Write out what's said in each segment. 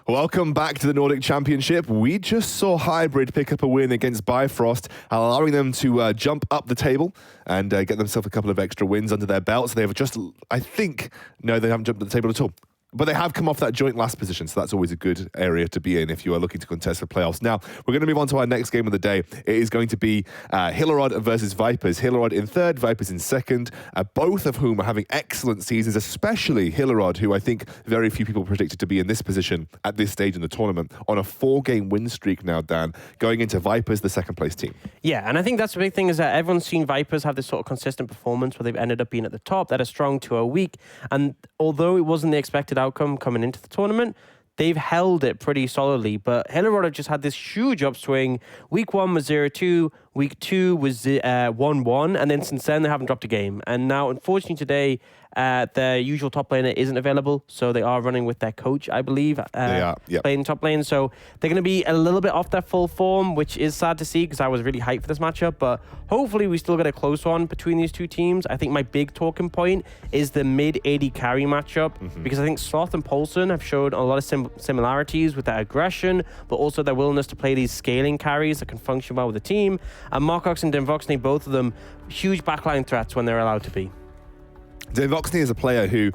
Welcome back to the Nordic Championship. We just saw Hybrid pick up a win against Bifrost, allowing them to jump up the table and get themselves a couple of extra wins under their belts. They've just, I think, no, they haven't jumped at the table at all. But they have come off that joint last position, so that's always a good area to be in if you are looking to contest for playoffs. Now, we're going to move on to our next game of the day. It is going to be Hillerød versus Vipers. Hillerød in third, Vipers in second, both of whom are having excellent seasons, especially Hillerød, who I think very few people predicted to be in this position at this stage in the tournament, on a 4-game win streak now, Dan, going into Vipers, the second-place team. Yeah, and I think that's the big thing is that everyone's seen Vipers have this sort of consistent performance where they've ended up being at the top. They had a strong 2-0 week, and although it wasn't the expected outcome coming into the tournament, they've held it pretty solidly. But Hillerød have just had this huge upswing. Week 1 was 0-2, week 2 was 1-1, and then since then they haven't dropped a game. And now, unfortunately, today their usual top laner isn't available, so they are running with their coach, I believe, they are, yep, playing top lane. So they're going to be a little bit off their full form, which is sad to see because I was really hyped for this matchup. But hopefully we still get a close one between these two teams. I think my big talking point is the mid-AD carry matchup, because I think Sloth and Poulsen have showed a lot of similarities with their aggression, but also their willingness to play these scaling carries that can function well with the team. And Marcox and Denvoxney, both of them, huge backline threats when they're allowed to be. Denvoxney is a player who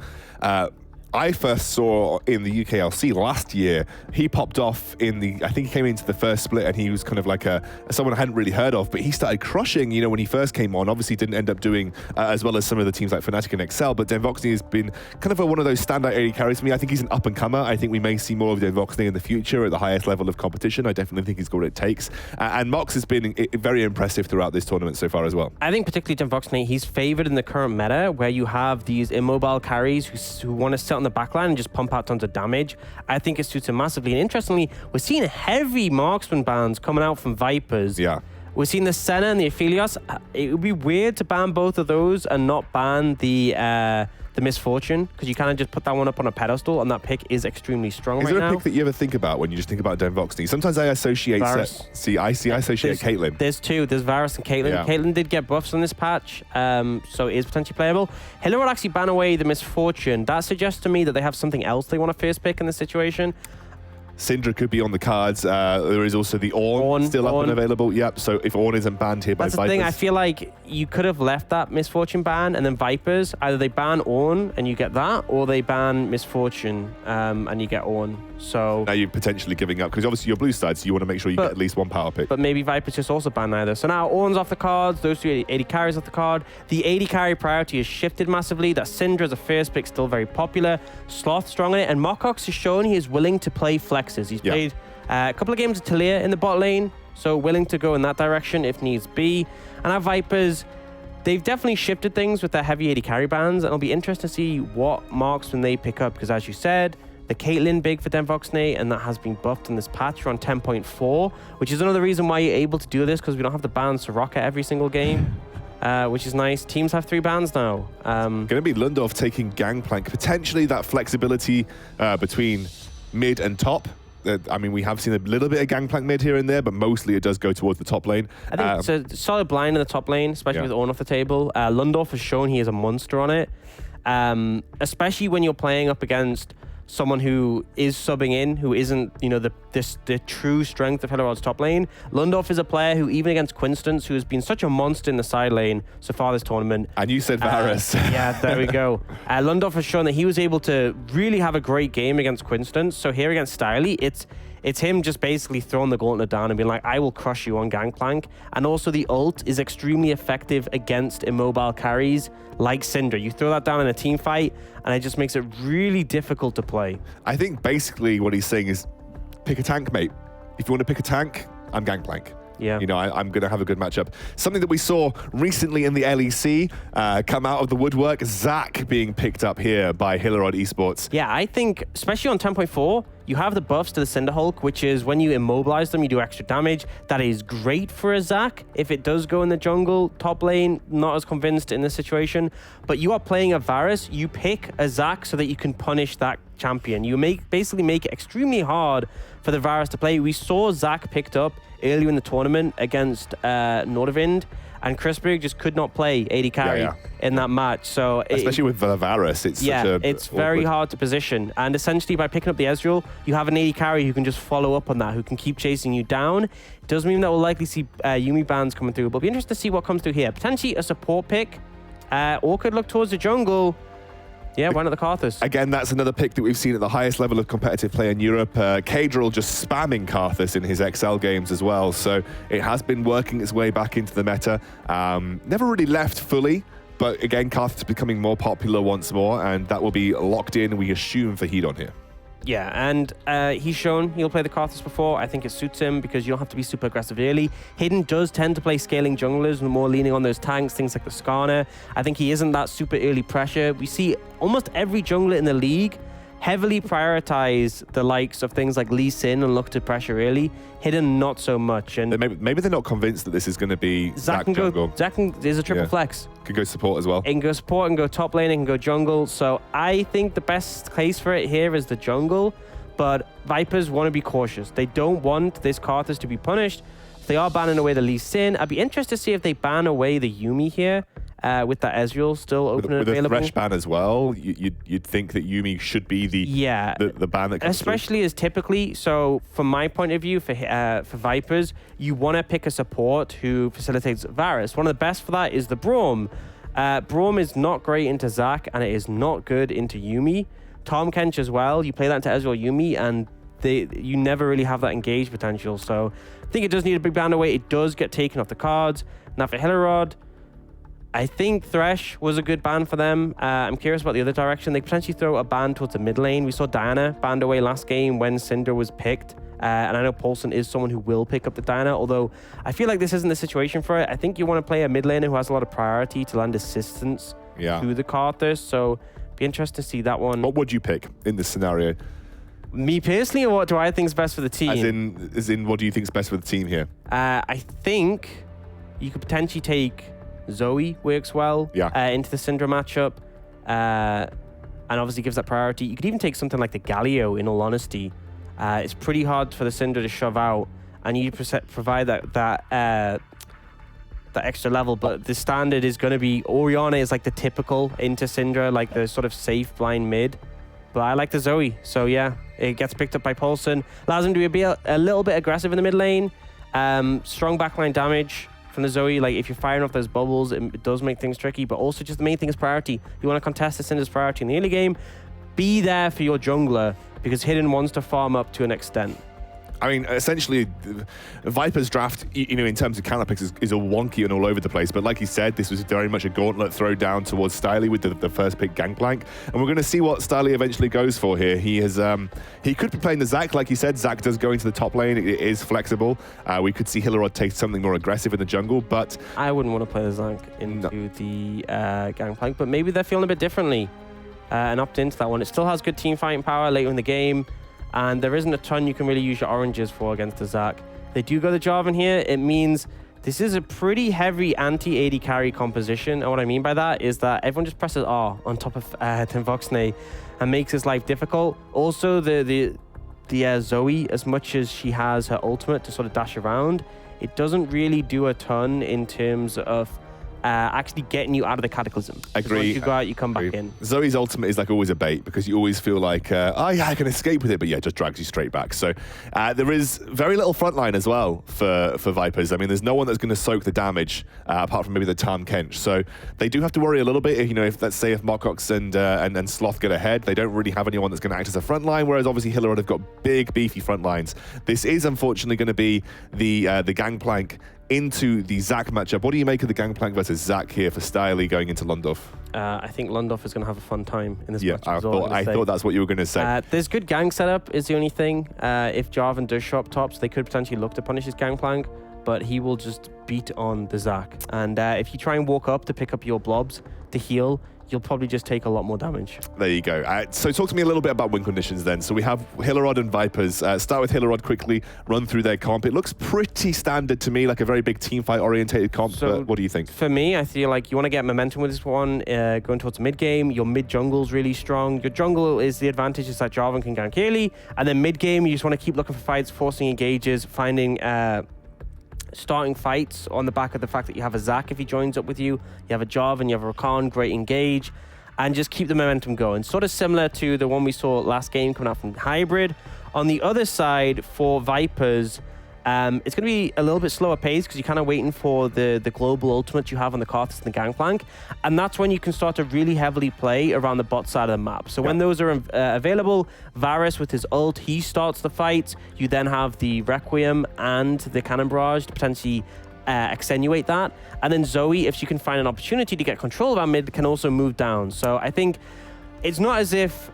I first saw in the UKLC last year. He popped off in the, I think he came into the first split and he was kind of like someone I hadn't really heard of, but he started crushing, you know, when he first came on. Obviously didn't end up doing as well as some of the teams like Fnatic and Excel, but Denvoxney has been kind of one of those standout AD carries for me. I think he's an up-and-comer. I think we may see more of Denvoxney in the future at the highest level of competition. I definitely think he's got what it takes. And Mox has been very impressive throughout this tournament so far as well. I think particularly Denvoxney, he's favored in the current meta where you have these immobile carries who want to sit on the backline and just pump out tons of damage. I think it suits him massively. And interestingly, we're seeing heavy marksman bans coming out from Vipers. Yeah. We're seeing the Senna and the Aphelios. It would be weird to ban both of those and not ban the Misfortune, because you kind of just put that one up on a pedestal, and that pick is extremely strong right now. Is there a pick that you ever think about when you just think about Denvoxney? Sometimes I associate... I associate Caitlyn. There's two. There's Varus and Caitlyn. Yeah. Caitlyn did get buffs on this patch, so it is potentially playable. Hillerød actually ban away the Misfortune. That suggests to me that they have something else they want to first pick in this situation. Syndra could be on the cards. There is also the Ornn still up and available. Yep, so if Ornn isn't banned here by Vipers... That's the thing, I feel like you could have left that Misfortune ban and then Vipers, either they ban Ornn and you get that, or they ban Misfortune and you get Ornn. So... Now you're potentially giving up, because obviously you're blue side, so you want to make sure you get at least one power pick. But maybe Vipers just also ban either. So now Ornn's off the cards, those two AD carries off the card. The AD carry priority has shifted massively. That Syndra as a first pick still very popular. Sloth strong in it, and Marcox has shown he is willing to play flexes. He's played a couple of games of Talia in the bot lane, so willing to go in that direction if needs be. And our Vipers, they've definitely shifted things with their heavy AD carry bans, and it'll be interesting to see what marksman they pick up, because as you said, the Caitlyn big for Denvoxney, and that has been buffed in this patch. We're on 10.4, which is another reason why you're able to do this, because we don't have to ban Soraka every single game. Which is nice. Teams have 3 bans now. Going to be Lundorf taking Gangplank. Potentially that flexibility between mid and top. I mean, we have seen a little bit of Gangplank mid here and there, but mostly it does go towards the top lane. I think it's a solid blind in the top lane, especially with Ornn off the table. Lundorf has shown he is a monster on it, especially when you're playing up against someone who is subbing in, who isn't, you know, the true strength of Hillerød's top lane. Lundorf is a player who, even against Quinstance, who has been such a monster in the side lane so far this tournament. And you said Varus. Yeah, there we go. Lundorf has shown that he was able to really have a great game against Quinstance. So here against Styly, it's him just basically throwing the gauntlet down and being like, I will crush you on Gangplank. And also the ult is extremely effective against immobile carries like Syndra. You throw that down in a team fight and it just makes it really difficult to play. I think basically what he's saying is, pick a tank, mate. If you want to pick a tank, I'm Gangplank. Yeah. You know, I'm going to have a good matchup. Something that we saw recently in the LEC come out of the woodwork, Zach being picked up here by Hillerød Esports. Yeah, I think, especially on 10.4, you have the buffs to the Cinder Hulk, which is when you immobilize them, you do extra damage. That is great for a Zac. If it does go in the jungle, top lane, not as convinced in this situation. But you are playing a Varus, you pick a Zac so that you can punish that champion. You basically make it extremely hard for the Varus to play. We saw Zac picked up earlier in the tournament against Nordic, and Chrisberg just could not play AD carry in that match. So especially with Varus, it's it's very hard to position. And essentially, by picking up the Ezreal, you have an AD carry who can just follow up on that, who can keep chasing you down. It does mean that we'll likely see Yuumi bans coming through, but it'll be interesting to see what comes through here. Potentially a support pick, or could look towards the jungle. Yeah, why not the Karthus? Again, that's another pick that we've seen at the highest level of competitive play in Europe. Kadril just spamming Karthus in his XL games as well. So it has been working its way back into the meta. Never really left fully, but again, Karthus is becoming more popular once more, and that will be locked in, we assume, for Hedon here. Yeah, and he's shown he'll play the Karthus before. I think it suits him because you don't have to be super aggressive early. Hidden does tend to play scaling junglers and more leaning on those tanks, things like the Skarner. I think he isn't that super early pressure. We see almost every jungler in the league heavily prioritize the likes of things like Lee Sin and look to pressure early. Hidden, not so much. And maybe they're not convinced that this is going to be Zac jungle. Zac is a triple flex. Could go support as well. It can go support, and go top lane, and go jungle. So I think the best place for it here is the jungle. But Vipers want to be cautious. They don't want this Karthus to be punished. If they are banning away the Lee Sin, I'd be interested to see if they ban away the Yuumi here. With that Ezreal still open and available. With a Thresh ban as well, you'd think that Yuumi should be the ban that comes especially through. As typically, so from my point of view, for Vipers, you want to pick a support who facilitates Varus. One of the best for that is the Braum. Braum is not great into Zac, and it is not good into Yuumi. Tahm Kench as well, you play that into Ezreal Yuumi, and you never really have that engaged potential. So I think it does need to be banned away. It does get taken off the cards. Now for Hillerød, I think Thresh was a good ban for them. I'm curious about the other direction. They potentially throw a ban towards the mid lane. We saw Diana banned away last game when Syndra was picked. And I know Paulson is someone who will pick up the Diana, although I feel like this isn't the situation for it. I think you want to play a mid laner who has a lot of priority to land assistance to the Karthus. So be interested to see that one. What would you pick in this scenario? Me personally, or what do I think is best for the team? As in, what do you think is best for the team here? I think you could potentially take Zoe works well into the Syndra matchup, and obviously gives that priority. You could even take something like the Galio, in all honesty. It's pretty hard for the Syndra to shove out, and you provide that extra level, but the standard is going to be Orianna is like the typical into Syndra, like the sort of safe blind mid. But I like the Zoe, so yeah, it gets picked up by Paulson. Allows him to be a little bit aggressive in the mid lane. Strong backline damage from the Zoe. Like if you're firing off those bubbles, it does make things tricky, but also just the main thing is priority. You want to contest the Syndra's priority in the early game. Be there for your jungler, because Hidden wants to farm up to an extent. I mean, essentially, Viper's draft, in terms of counter picks, is a wonky and all over the place. But like you said, this was very much a gauntlet throw down towards Styly with the first pick Gangplank. And we're going to see what Styly eventually goes for here. He could be playing the Zac, like you said. Zac does go into the top lane. It is flexible. We could see Hillerød take something more aggressive in the jungle, but I wouldn't want to play the Zac into the Gangplank, but maybe they're feeling a bit differently and opt into that one. It still has good team fighting power later in the game. And there isn't a ton you can really use your oranges for against the Zac. They do go the Jarvan here. It means this is a pretty heavy anti-AD carry composition. And what I mean by that is that everyone just presses R on top of Voxnay and makes his life difficult. Also, the Zoe, as much as she has her ultimate to sort of dash around, it doesn't really do a ton in terms of actually getting you out of the Cataclysm. Agree. Once you go out, you come back in. Zoe's ultimate is like always a bait, because you always feel like, I can escape with it, but yeah, it just drags you straight back. So there is very little frontline as well for Vipers. I mean, there's no one that's going to soak the damage apart from maybe the Tahm Kench. So they do have to worry a little bit. If let's say if Mokox and Sloth get ahead, they don't really have anyone that's going to act as a frontline. Whereas obviously Hillerød have got big beefy frontlines. This is unfortunately going to be the Gangplank into the Zac matchup. What do you make of the Gangplank versus Zac here for Styly going into Lundorf? I think Lundorf is going to have a fun time in this matchup. I thought that's what you were going to say. There's good gang setup is the only thing. If Jarvan does show up tops, they could potentially look to punish his Gangplank, but he will just beat on the Zac. And if you try and walk up to pick up your blobs to heal, you'll probably just take a lot more damage. There you go. So talk to me a little bit about win conditions then. So we have Hillerød and Vipers. Start with Hillerød quickly, run through their comp. It looks pretty standard to me, like a very big teamfight orientated comp, but what do you think? For me, I feel like you want to get momentum with this one, going towards mid game. Your mid jungle's really strong. Your jungle is the advantage is that Jarvan can gank early, and then mid game, you just want to keep looking for fights, forcing engages, finding starting fights on the back of the fact that you have a Zac if he joins up with you, you have a Jarvan, you have a Rakan, great engage, and just keep the momentum going. Sort of similar to the one we saw last game coming out from Hybrid. On the other side, for Vipers, it's going to be a little bit slower pace because you're kind of waiting for the global ultimate you have on the Karthus and the Gangplank. And that's when you can start to really heavily play around the bot side of the map. So when those are available, Varus with his ult, he starts the fight. You then have the Requiem and the Cannon Barrage to potentially extenuate that. And then Zoe, if she can find an opportunity to get control of our mid, can also move down. So I think it's not as if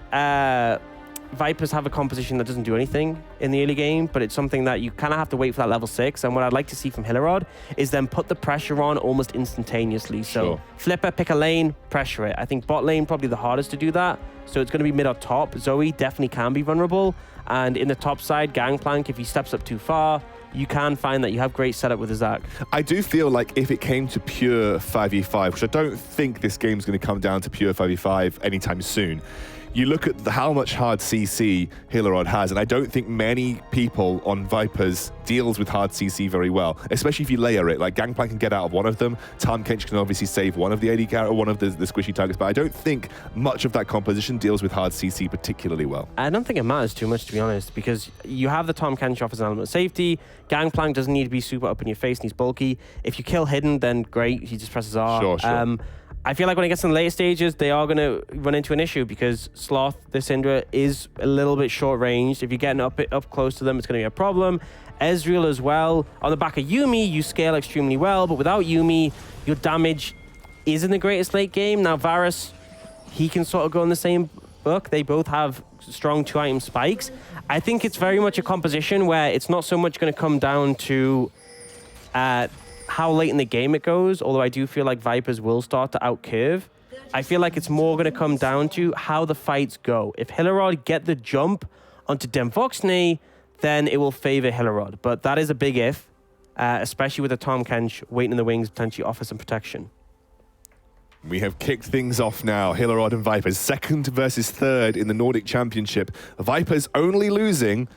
Vipers have a composition that doesn't do anything in the early game, but it's something that you kind of have to wait for that level 6. And what I'd like to see from Hillerød is then put the pressure on almost instantaneously. So Flipper, pick a lane, pressure it. I think bot lane probably the hardest to do that. So it's going to be mid or top. Zoe definitely can be vulnerable. And in the top side, Gangplank, if he steps up too far, you can find that you have great setup with the Zac. I do feel like if it came to pure 5v5, which I don't think this game's going to come down to pure 5v5 anytime soon, you look at how much hard CC Hillerød has, and I don't think many people on Vipers deals with hard CC very well, especially if you layer it. Like Gangplank can get out of one of them, Tahm Kench can obviously save one of the AD carry, or one of the squishy targets, but I don't think much of that composition deals with hard CC particularly well. I don't think it matters too much, to be honest, because you have the Tahm Kench offers an element of safety. Gangplank doesn't need to be super up in your face and he's bulky. If you kill Hidden, then great, he just presses R. Sure. I feel like when it gets in the later stages, they are going to run into an issue because Sloth, the Syndra, is a little bit short-ranged. If you're getting up close to them, it's going to be a problem. Ezreal as well. On the back of Yuumi, you scale extremely well, but without Yuumi, your damage isn't the greatest late game. Now, Varus, he can sort of go in the same book. They both have strong 2-item spikes. I think it's very much a composition where it's not so much going to come down to how late in the game it goes, although I do feel like Vipers will start to outcurve. I feel like it's more going to come down to how the fights go. If Hillerød get the jump onto Demvoxne, then it will favor Hillerød. But that is a big if, especially with the Tahm Kench waiting in the wings, potentially offer some protection. We have kicked things off now. Hillerød and Vipers, 2nd versus 3rd in the Nordic Championship. Vipers only losing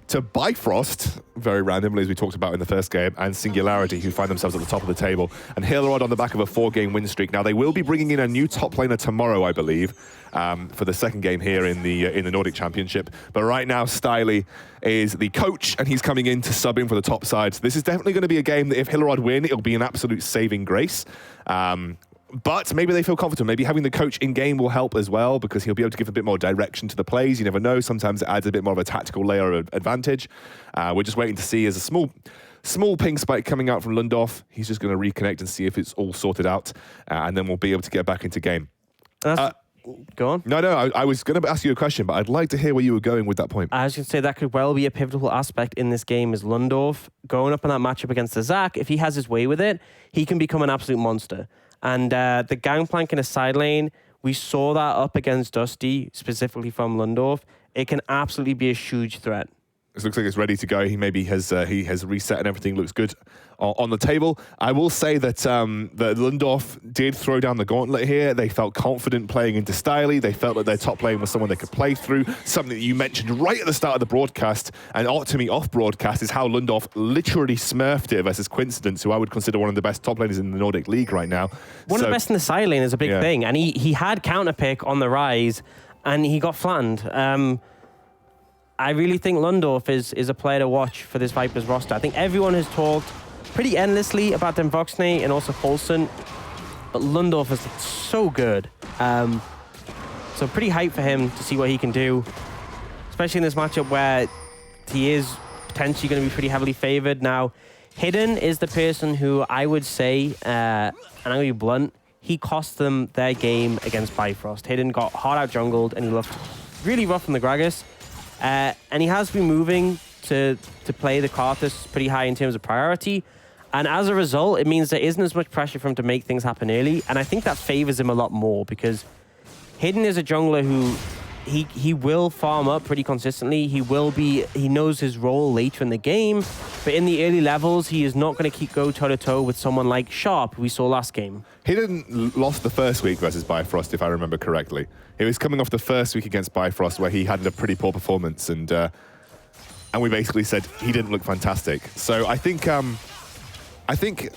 to Bifrost, very randomly, as we talked about in the first game, and Singularity, who find themselves at the top of the table. And Hillerød on the back of a 4-game win streak. Now, they will be bringing in a new top laner tomorrow, I believe, for the 2nd game here in the Nordic Championship. But right now, Styley is the coach, and he's coming in to sub in for the top side. So this is definitely going to be a game that if Hillerød win, it'll be an absolute saving grace. But maybe they feel confident. Maybe having the coach in-game will help as well because he'll be able to give a bit more direction to the plays. You never know. Sometimes it adds a bit more of a tactical layer of advantage. We're just waiting to see as a small ping spike coming out from Lundorf. He's just going to reconnect and see if it's all sorted out. And then we'll be able to get back into game. Go on. No, I was going to ask you a question, but I'd like to hear where you were going with that point. I was going to say that could well be a pivotal aspect in this game is Lundorf going up in that matchup against the Zac. If he has his way with it, he can become an absolute monster. And the Gangplank in a side lane, we saw that up against Dusty, specifically from Lundorf. It can absolutely be a huge threat. It looks like it's ready to go. He has reset and everything looks good on the table. I will say that that Lundorf did throw down the gauntlet here. They felt confident playing into Styley. They felt that their top lane was someone they could play through. Something that you mentioned right at the start of the broadcast and to me off broadcast is how Lundorf literally smurfed it versus Coincidence, who I would consider one of the best top laners in the Nordic League right now. One of the best in the side lane is a big thing. And he had counter pick on the rise and he got flattened. I really think Lundorf is a player to watch for this Vipers roster. I think everyone has talked pretty endlessly about Demvoxne and also Folson, but Lundorf is so good. So pretty hyped for him to see what he can do, especially in this matchup where he is potentially going to be pretty heavily favored. Now, Hidden is the person who I would say, and I'm going to be blunt, he cost them their game against Bifrost. Hidden got hard out jungled and he looked really rough from the Gragas. And he has been moving to play the Karthus pretty high in terms of priority. And as a result, it means there isn't as much pressure for him to make things happen early. And I think that favors him a lot more because Hidden is a jungler who he will farm up pretty consistently. He knows his role later in the game. But in the early levels, he is not going to go toe-to-toe with someone like Sharp, who we saw last game. Hidden lost the first week versus Bifrost, if I remember correctly. It was coming off the first week against Bifrost where he had a pretty poor performance and we basically said he didn't look fantastic. So I think I think,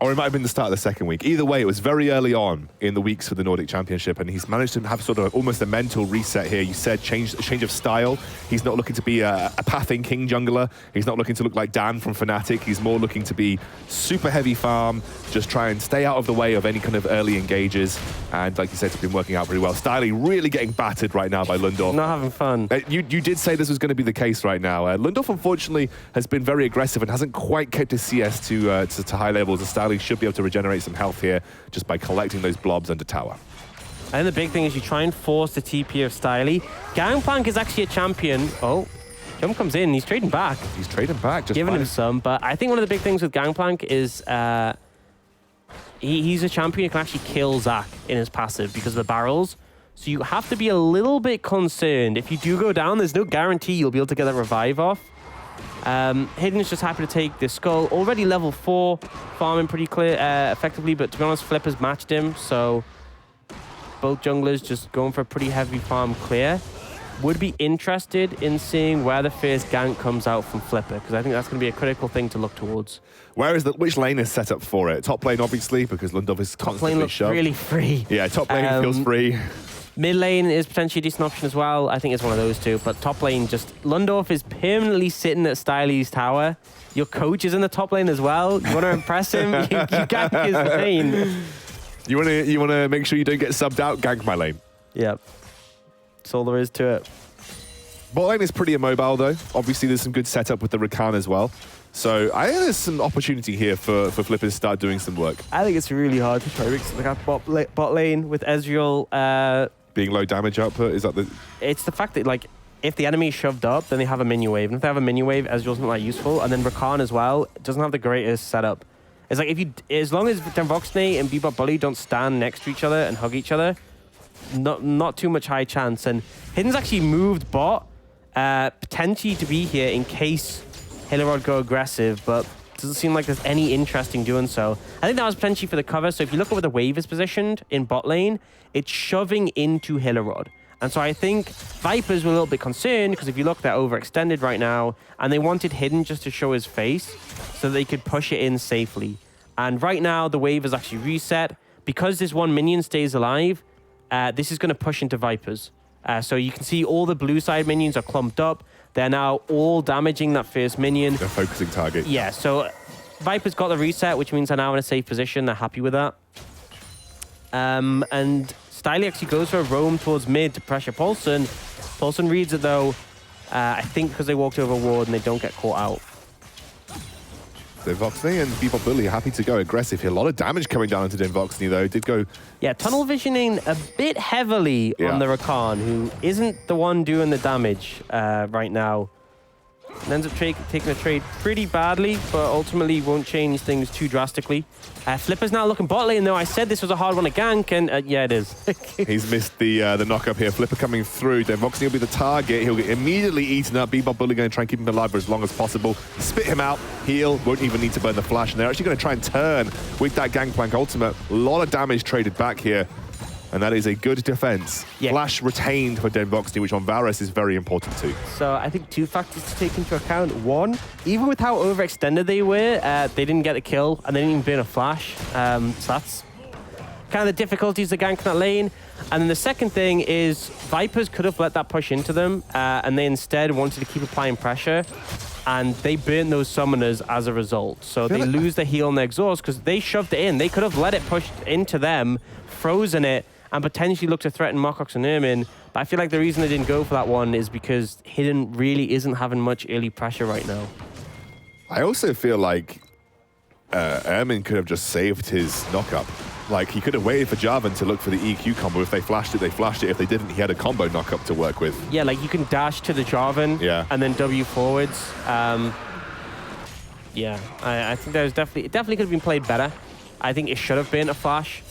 or it might have been the start of the second week. Either way, it was very early on in the weeks for the Nordic Championship, and he's managed to have sort of almost a mental reset here. You said change of style. He's not looking to be a pathing king jungler. He's not looking to look like Dan from Fnatic. He's more looking to be super heavy farm, just try and stay out of the way of any kind of early engages. And like you said, it's been working out pretty well. Styly really getting battered right now by Lundorf. Not having fun. You did say this was going to be the case right now. Lundorf, unfortunately, has been very aggressive and hasn't quite kept his CS to high levels. And Styly should be able to regenerate some health here just by collecting those blobs under tower. And the big thing is you try and force the TP of Styly. Gangplank is actually a champion. Oh, Jump comes in. He's trading back. He's trading back. Just giving him some. But I think one of the big things with Gangplank is he's a champion who can actually kill Zac in his passive because of the barrels. So you have to be a little bit concerned. If you do go down, there's no guarantee you'll be able to get that revive off. Hidden is just happy to take the skull. Already level 4, farming pretty clear, effectively, but to be honest, Flipper's matched him, so both junglers just going for a pretty heavy farm clear. Would be interested in seeing where the first gank comes out from Flipper, because I think that's going to be a critical thing to look towards. Which lane is set up for it? Top lane, obviously, because Lundorf is constantly shoved. Top lane looks really free. Yeah, top lane feels free. Mid lane is potentially a decent option as well. I think it's one of those two. But top lane, just Lundorf is permanently sitting at Styly's tower. Your coach is in the top lane as well. You want to impress him? you gank his lane. You want to make sure you don't get subbed out. Gank my lane. Yep. That's all there is to it. Bot lane is pretty immobile though. Obviously, there's some good setup with the Rakan as well. So I think there's some opportunity here for Flipper to start doing some work. I think it's really hard to try to mix the bot lane with Ezreal. Being low damage output, is that the... It's the fact that, like, if the enemy is shoved up, then they have a minion wave. And if they have a minion wave, Ezreal's not that useful. And then Rakan as well doesn't have the greatest setup. It's like, as long as Denvoxne and Bebop Bully don't stand next to each other and hug each other, not too much high chance. And Hidden's actually moved bot, potentially to be here in case Hillerød go aggressive, but doesn't seem like there's any interest in doing so. I think that was potentially for the cover. So if you look at where the wave is positioned in bot lane, it's shoving into Hillerød. And so I think Vipers were a little bit concerned because if you look, they're overextended right now, and they wanted Hidden just to show his face so they could push it in safely. And right now, the wave is actually reset. Because this one minion stays alive, this is going to push into Vipers. So you can see all the blue side minions are clumped up. They're now all damaging that first minion. They're focusing target. Yeah, so Viper's got the reset, which means they're now in a safe position. They're happy with that. And Styly actually goes for a roam towards mid to pressure Paulson. Paulson reads it, though, I think because they walked over a ward and they don't get caught out. Denvoxne and Bebop Bully happy to go aggressive here. A lot of damage coming down into Denvoxne, though. Did go... Yeah, tunnel visioning a bit heavily on the Rakan, who isn't the one doing the damage right now. And ends up taking a trade pretty badly, but ultimately won't change things too drastically. Flipper's now looking bot lane, though. I said this was a hard one to gank, and yeah, it is. He's missed the knock up here. Flipper coming through. Denvoxne will be the target. He'll get immediately eaten up. Bebop Bully going to try and keep him alive for as long as possible. Spit him out. Heal. Won't even need to burn the flash. And they're actually going to try and turn with that Gangplank ultimate. A lot of damage traded back here. And that is a good defense. Yeah. Flash retained for Denvoxne, which on Varus is very important too. So I think 2 factors to take into account. One, even with how overextended they were, they didn't get the kill and they didn't even burn a flash. So that's kind of the difficulties of ganking that lane. And then the second thing is Vipers could have let that push into them and they instead wanted to keep applying pressure. And they burnt those summoners as a result. So they lose the heal and the exhaust because they shoved it in. They could have let it push into them, frozen it, and potentially look to threaten Mokox and Ermin. But I feel like the reason they didn't go for that one is because Hidden really isn't having much early pressure right now. I also feel like Ermin could have just saved his knock-up. Like, he could have waited for Jarvan to look for the EQ combo. If they flashed it, they flashed it. If they didn't, he had a combo knock-up to work with. Yeah, like you can dash to the Jarvan and then W forwards. Yeah, I think it definitely could have been played better. I think it should have been a flash.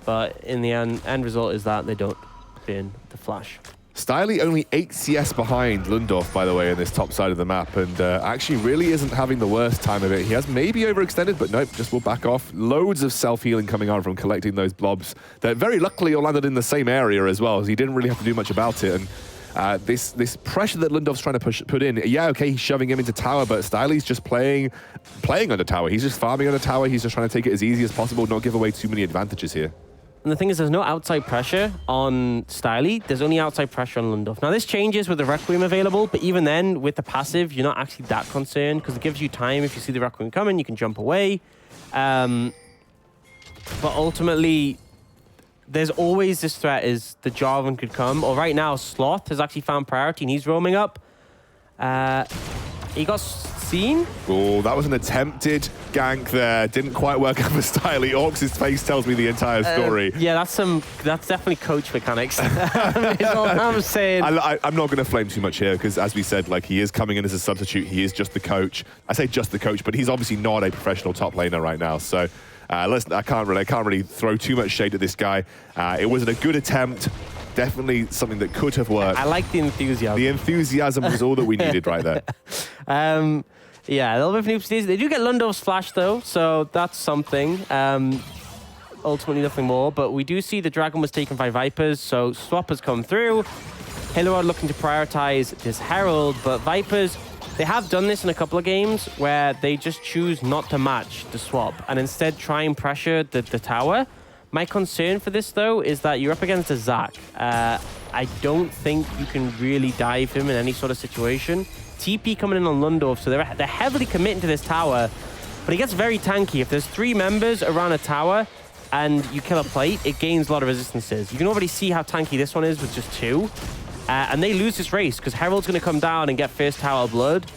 But in the end result is that they don't bin the flash. Styly only 8 CS behind Lundorf, by the way, in this top side of the map, and actually really isn't having the worst time of it. He has maybe overextended, but nope, just will back off. Loads of self-healing coming on from collecting those blobs that very luckily all landed in the same area as well, so he didn't really have to do much about it. And this pressure that Lundov's trying to put in. Yeah, okay, he's shoving him into tower, but Styly's just playing under tower. He's just farming under tower. He's just trying to take it as easy as possible, not give away too many advantages here. And the thing is, there's no outside pressure on Styly. There's only outside pressure on Lundov. Now, this changes with the Requiem available, but even then, with the passive, you're not actually that concerned because it gives you time. If you see the Requiem coming, you can jump away. But ultimately, there's always this threat is the Jarvan could come. Or right now, Sloth has actually found priority and he's roaming up. He got seen. Oh, that was an attempted gank there. Didn't quite work out for Styly. Orcs' face tells me the entire story. Yeah, that's definitely coach mechanics. Is all I'm saying. I'm not going to flame too much here because, as we said, like he is coming in as a substitute. He is just the coach. I say just the coach, but he's obviously not a professional top laner right now. So I can't really throw too much shade at this guy. It wasn't a good attempt. Definitely something that could have worked. I like the enthusiasm. The enthusiasm was all that we needed right there. Yeah, a little bit of noobs. They do get Lundov's flash though, so that's something. Ultimately nothing more, but we do see the dragon was taken by Vipers, so swap has come through. Hillerød looking to prioritize this Herald, but Vipers, they have done this in a couple of games where they just choose not to match the swap and instead try and pressure the tower. My concern for this, though, is that you're up against a Zac. I don't think you can really dive him in any sort of situation. TP coming in on Lundov, so they're heavily committing to this tower, but it gets very tanky. If there's 3 members around a tower and you kill a plate, it gains a lot of resistances. You can already see how tanky this one is with just 2. And they lose this race because Herald's going to come down and get first tower blood.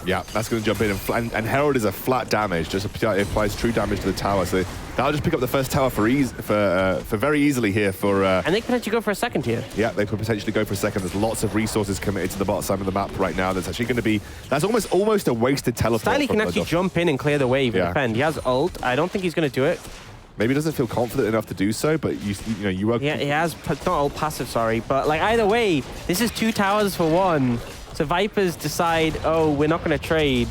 Yeah, that's going to jump in. And Herald is a flat damage, just applies true damage to the tower. So that'll just pick up the first tower for very easily here. And they could potentially go for a second here. Yeah, they could potentially go for a second. There's lots of resources committed to the bottom side of the map right now. That's actually going to be... That's almost a wasted teleport. Styly can actually jump in and clear the wave and defend. He has ult. I don't think he's going to do it. Maybe he doesn't feel confident enough to do so, but you are... Yeah, he has... Not ult passive, sorry. But like either way, this is 2 towers for 1. So Vipers decide, oh, we're not going to trade.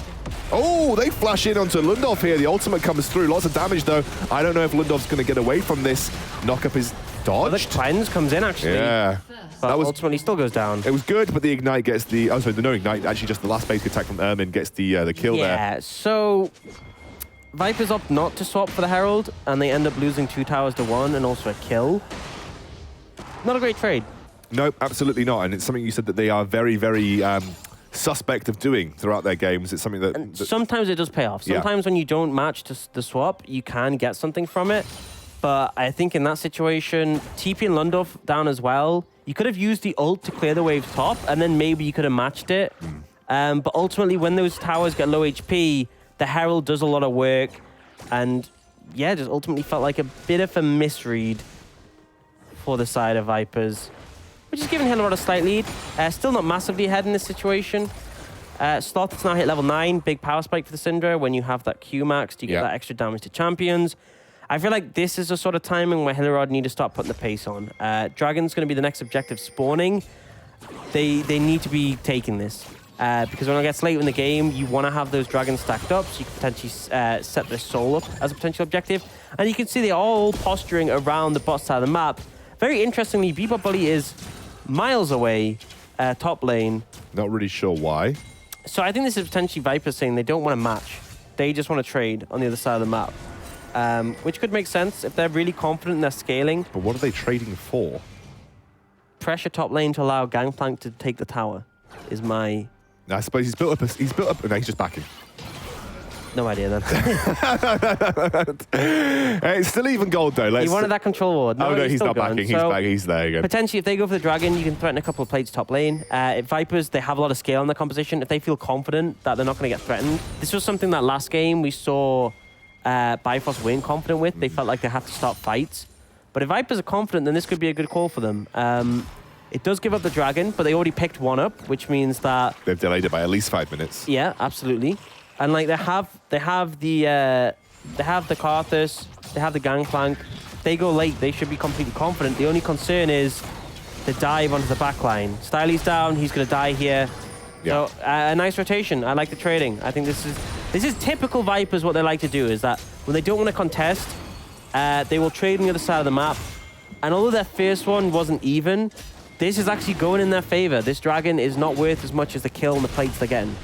Oh, they flash in onto Lundov here. The ultimate comes through. Lots of damage, though. I don't know if Lundov's going to get away from this. Knockup is dodged. Well, the cleanse comes in, actually. Yeah. But ultimately still goes down. It was good, but the ignite gets the... Oh, sorry, no ignite. Actually, just the last basic attack from Ermin gets the kill there. Yeah, so... Vipers opt not to swap for the Herald, and they end up losing 2 towers to 1 and also a kill. Not a great trade. No, absolutely not. And it's something you said that they are very, very suspect of doing throughout their games. It's something that sometimes it does pay off. Sometimes when you don't match the swap, you can get something from it. But I think in that situation, TP and Lundov down as well. You could have used the ult to clear the wave top, and then maybe you could have matched it. But ultimately, when those towers get low HP, the Herald does a lot of work. And yeah, just ultimately felt like a bit of a misread for the side of Vipers, which is giving Hillerød a slight lead. Still not massively ahead in this situation. Sloth has now hit level 9. Big power spike for the Syndra. When you have that Q max, you get that extra damage to champions. I feel like this is a sort of timing where Hillerød need to start putting the pace on. Dragon's going to be the next objective spawning. They need to be taking this. Because when it gets late in the game, you want to have those dragons stacked up so you can potentially set their soul up as a potential objective. And you can see they're all posturing around the bot side of the map. Very interestingly, Bebop Bully is miles away, top lane. Not really sure why. So I think this is potentially Viper saying they don't want to match. They just want to trade on the other side of the map. Which could make sense if they're really confident in their scaling. But what are they trading for? Pressure top lane to allow Gangplank to take the tower is my... I suppose he's built up. No, he's just backing. No idea then. It's still even gold though. You wanted that control ward. No, he's not going. backing. So He's there again. Potentially, if they go for the dragon, you can threaten a couple of plates top lane. If Vipers, they have a lot of scale in their composition. If they feel confident that they're not going to get threatened, this was something that last game we saw Bifrost win confident with. They felt like they had to start fights. But if Vipers are confident, then this could be a good call for them. It does give up the dragon, but they already picked one up, which means that they've delayed it by at least 5 minutes. Yeah, absolutely. And like they have the Karthus, they have the Gangplank. They go late. They should be completely confident. The only concern is the dive onto the back line. Styly's down. He's going to die here. Yeah. So a nice rotation. I like the trading. I think this is typical Vipers. What they like to do is that when they don't want to contest, they will trade on the other side of the map. And although their first one wasn't even, this is actually going in their favor. This dragon is not worth as much as the kill and the plates they're getting.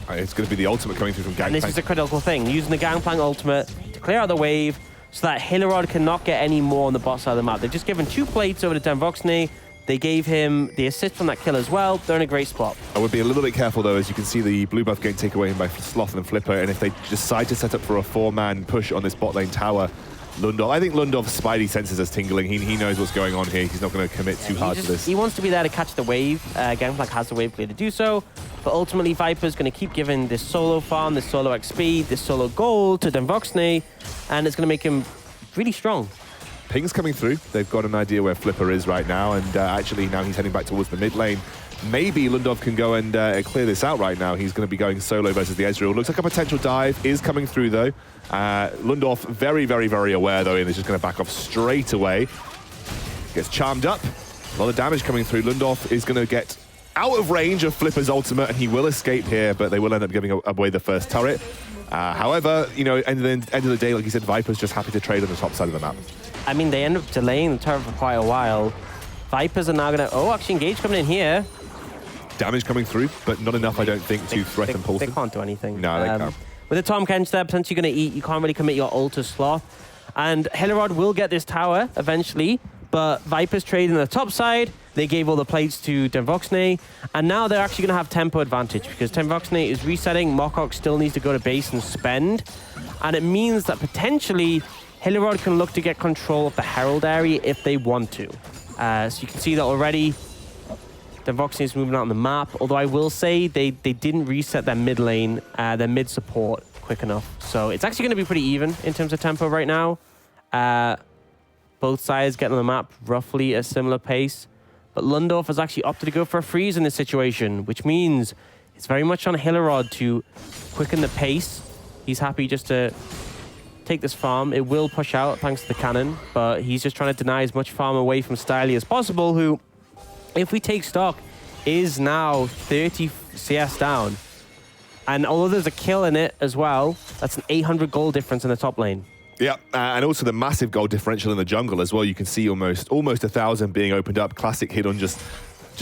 It's going to be the ultimate coming through from Gangplank. And this is a critical thing, using the Gangplank ultimate to clear out the wave so that Hillerød cannot get any more on the bot side of the map. They've just given 2 plates over to Denvoxne. They gave him the assist from that kill as well. They're in a great spot. I would be a little bit careful, though, as you can see the blue buff getting taken away by Sloth and Flipper, and if they decide to set up for a 4-man push on this bot lane tower, I think Lundorf's spidey senses is tingling. He knows what's going on here. He's not going to commit too hard to this. He wants to be there to catch the wave. Gangplank has the wave clear to do so, but ultimately Viper's going to keep giving this solo farm, this solo XP, this solo gold to Denvoxne, and it's going to make him really strong. Ping's coming through. They've got an idea where Flipper is right now, and actually now he's heading back towards the mid lane. Maybe Lundorf can go and clear this out right now. He's going to be going solo versus the Ezreal. Looks like a potential dive is coming through, though. Lundorf very, very, very aware, though, and is just going to back off straight away. Gets charmed up. A lot of damage coming through. Lundorf is going to get out of range of Flipper's ultimate, and he will escape here, but they will end up giving away the first turret. However, you know, at the end of the day, like you said, Viper's just happy to trade on the top side of the map. I mean, they end up delaying the turret for quite a while. Vipers are now going to... Oh, actually, Engage coming in here. Damage coming through, but not enough, I don't think, to threaten Pulse. They can't do anything. No, they can't. With the Tom Kench there, potentially going to eat, you can't really commit your ult to Sloth. And Hillerød will get this tower eventually, but Viper's trading the top side. They gave all the plates to Denvoxne, and now they're actually going to have tempo advantage because Denvoxne is resetting. Mokok still needs to go to base and spend, and it means that potentially Hillerød can look to get control of the Herald area if they want to. So you can see that already. Denvoxne is moving out on the map, although I will say they didn't reset their mid lane, their mid support quick enough. So it's actually going to be pretty even in terms of tempo right now. Both sides getting on the map roughly at a similar pace. But Lundorf has actually opted to go for a freeze in this situation, which means it's very much on Hillerød to quicken the pace. He's happy just to take this farm. It will push out thanks to the cannon, but he's just trying to deny as much farm away from Styly as possible, who, if we take stock, is now 30 CS down. And although there's a kill in it as well, that's an 800 gold difference in the top lane. Yeah, and also the massive goal differential in the jungle as well. You can see almost 1,000 being opened up. Classic Hidon just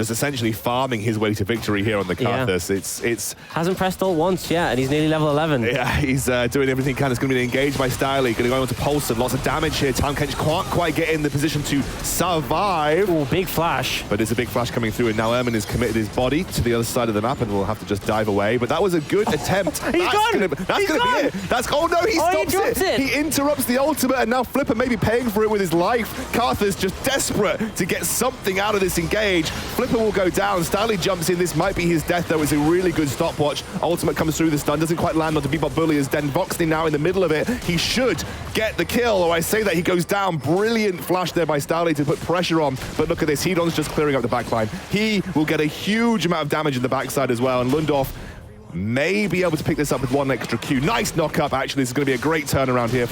essentially farming his way to victory here on the Karthus. Yeah. It's hasn't pressed ult once yet, and he's nearly level 11. Yeah, he's doing everything he can. It's going to be engaged by Styly. Going to go on to Pulsar. Lots of damage here. Tom Kench can't quite get in the position to survive. Ooh, big flash. But there's a big flash coming through, and now Ermin has committed his body to the other side of the map, and will have to just dive away. But that was a good attempt. He's gone! That's going to be it. Oh no, he stops it. He interrupts the ultimate, and now Flipper may be paying for it with his life. Karthus just desperate to get something out of this engage. Flipper will go down. Styly jumps in. This might be his death, though. It's a really good stopwatch. Ultimate comes through. The stun doesn't quite land onto Bebop Bully as Denvoxne now in the middle of it. He should get the kill, or I say that he goes down. Brilliant flash there by Styly to put pressure on. But look at this. Hedon's just clearing up the backline. He will get a huge amount of damage in the backside as well. And Lundorf may be able to pick this up with one extra Q. Nice knock-up, actually. This is going to be a great turnaround here.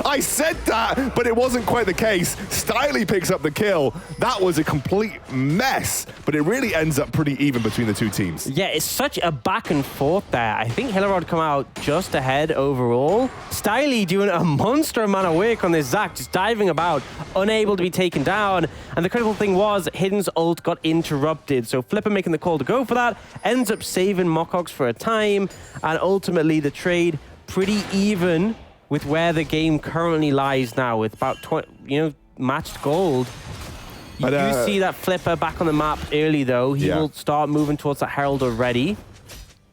I said that, but it wasn't quite the case. Styly picks up the kill. That was a complete mess, but it really ends up pretty even between the two teams. Yeah, it's such a back and forth there. I think Hillerød come out just ahead overall. Styly doing a monster amount of work on this Zac, just diving about, unable to be taken down. And the critical thing was Hidden's ult got interrupted. So Flipper making the call to go for that, ends up saving Mokox for a time, and ultimately the trade pretty even with where the game currently lies now, with about 20, matched gold. You do see that Flipper back on the map early, though. He will start moving towards that Herald already.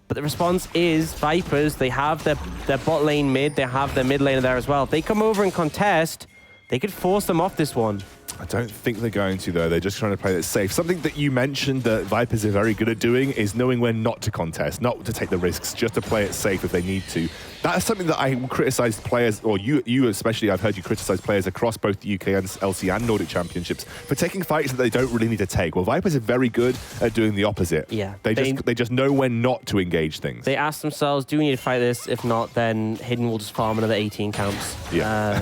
But the response is Vipers. They have their bot lane mid. They have their mid laner there as well. If they come over and contest, they could force them off this one. I don't think they're going to, though. They're just trying to play it safe. Something that you mentioned that Vipers are very good at doing is knowing when not to contest, not to take the risks, just to play it safe if they need to. That's something that I criticize players, or you especially, I've heard you criticize players across both the UK and LC and Nordic championships for taking fights that they don't really need to take. Well, Vipers are very good at doing the opposite. Yeah. They just know when not to engage things. They ask themselves, do we need to fight this? If not, then Hidden will just farm another 18 camps. Yeah.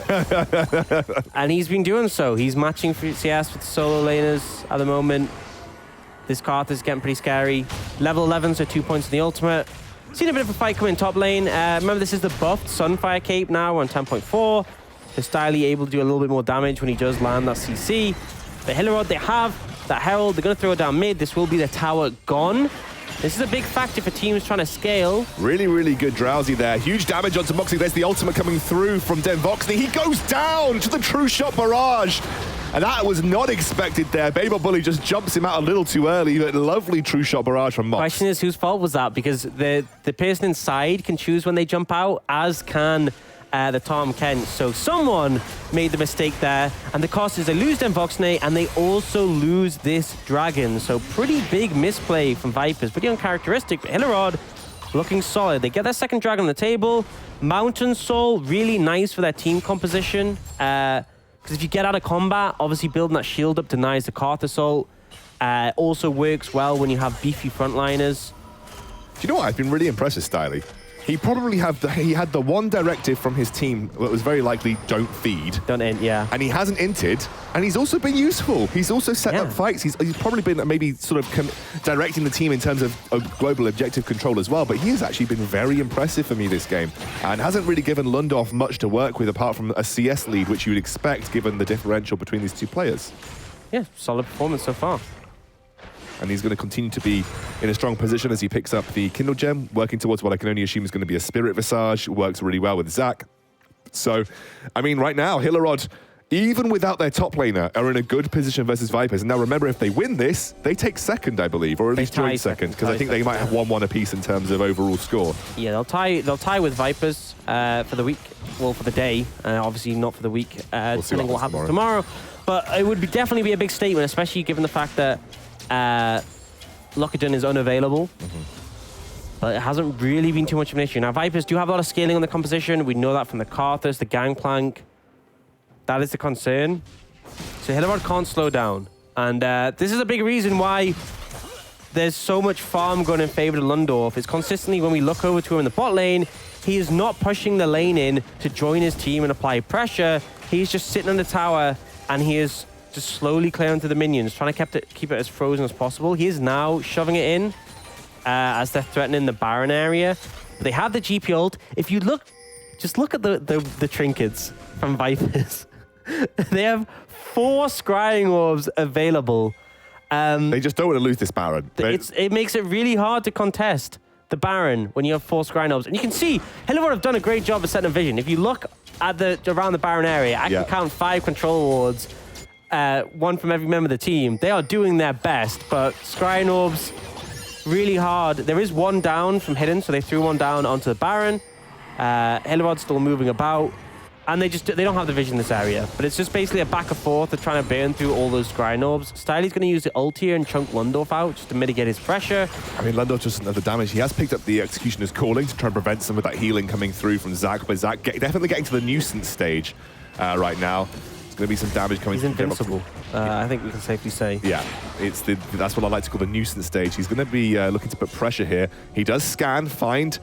And he's been doing so. He's matching for CS with solo laners at the moment. This Karthus is getting pretty scary. Level 11, so 2 points in the ultimate. Seen a bit of a fight coming top lane. Remember, this is the buffed Sunfire Cape now. We're on 10.4. So Styly able to do a little bit more damage when he does land that CC. But Hillerød, they have that Herald. They're going to throw it down mid. This will be the tower gone. This is a big factor for teams trying to scale. Really, really good Drowsy there. Huge damage onto Moxie. There's the ultimate coming through from Denvoxney. He goes down to the True Shot Barrage. And that was not expected there. Babel Bully just jumps him out a little too early. But lovely True Shot Barrage from Mox. Question is, whose fault was that? Because the person inside can choose when they jump out, as can the Tom Kent. So someone made the mistake there. And the cost is they lose Denvoxney and they also lose this dragon. So pretty big misplay from Vipers. Pretty uncharacteristic. But Hillerød looking solid. They get their second dragon on the table. Mountain Soul, really nice for their team composition. Because if you get out of combat, obviously building that shield up denies the Karth Assault. Also works well when you have beefy frontliners. Do you know what? I've been really impressed with Stiley. He probably had the one directive from his team that was very likely don't feed. Don't int, yeah. And he hasn't inted, and he's also been useful. He's also set up fights. He's probably been maybe sort of directing the team in terms of global objective control as well, but he has actually been very impressive for me this game and hasn't really given Lundorf much to work with apart from a CS lead, which you would expect given the differential between these two players. Yeah, solid performance so far. And he's going to continue to be in a strong position as he picks up the Kindle Gem, working towards what I can only assume is going to be a Spirit Visage. Works really well with Zach. So, I mean, right now, Hillerød, even without their top laner, are in a good position versus Vipers. And now remember, if they win this, they take second, I believe, or at least joint second, because I think they might have 1-1 apiece in terms of overall score. Yeah, they'll tie with Vipers for the week, well, for the day, obviously not for the week, depending on what happens tomorrow. But it would definitely be a big statement, especially given the fact that Lockeden is unavailable. But it hasn't really been too much of an issue. Now, Vipers do have a lot of scaling on the composition. We know that from the Karthus, the Gangplank. That is the concern. So Hillerød can't slow down. And this is a big reason why there's so much farm going in favor of Lundorf. It's consistently, when we look over to him in the bot lane, he is not pushing the lane in to join his team and apply pressure. He's just sitting on the tower, and he is just slowly clearing to the minions, trying to keep it as frozen as possible. He is now shoving it in as they're threatening the Baron area. But they have the GP ult. If you look, just look at the trinkets from Vipers. They have 4 scrying orbs available. They just don't want to lose this Baron. It makes it really hard to contest the Baron when you have 4 scrying orbs. And you can see, Hillerød have done a great job of setting a vision. If you look at around the Baron area, I can count 5 control wards. 1 from every member of the team. They are doing their best, but scrying orbs, really hard. There is 1 down from Hidden, so they threw 1 down onto the Baron. Hillerød's still moving about, and they don't have the vision in this area. But it's just basically a back and forth. They're trying to burn through all those scrying orbs. Stiley's going to use the ult here and chunk Lundorf out just to mitigate his pressure. I mean, Lundorf just doesn't have the damage. He has picked up the Executioner's Calling to try and prevent some of that healing coming through from Zach, but Zach definitely getting to the nuisance stage right now. Going to be some damage coming. He's invincible. I think we can safely say. Yeah, that's what I like to call the nuisance stage. He's going to be looking to put pressure here. He does scan, find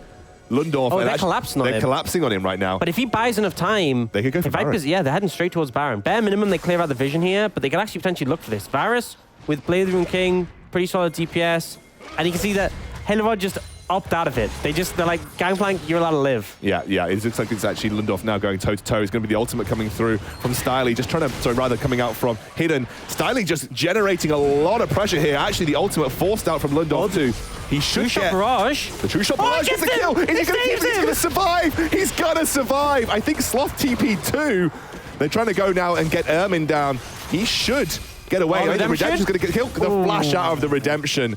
Lundorf. Oh, they're collapsing on him. They're collapsing on him right now. But if he buys enough time, they could go for Vipers. Yeah, they're heading straight towards Baron. Bare minimum, they clear out the vision here, but they can actually potentially look for this. Varus with Blade of the Rune King, pretty solid DPS, and you can see that Hillerød just opt out of it. They're like, Gangplank, you're allowed to live. Yeah. It looks like it's actually Lundorf now going toe-to-toe. It's going to be the ultimate coming through from Stiley, coming out from Hidden. Stiley just generating a lot of pressure here. Actually, the ultimate forced out from Lundorf too. He should get... Barrage. The True Shot Barrage gets the kill! Is he going to survive? He's going to survive! I think Sloth TP too. They're trying to go now and get Ermin down. He should get away. The Redemption's going to get killed. The flash out of the Redemption.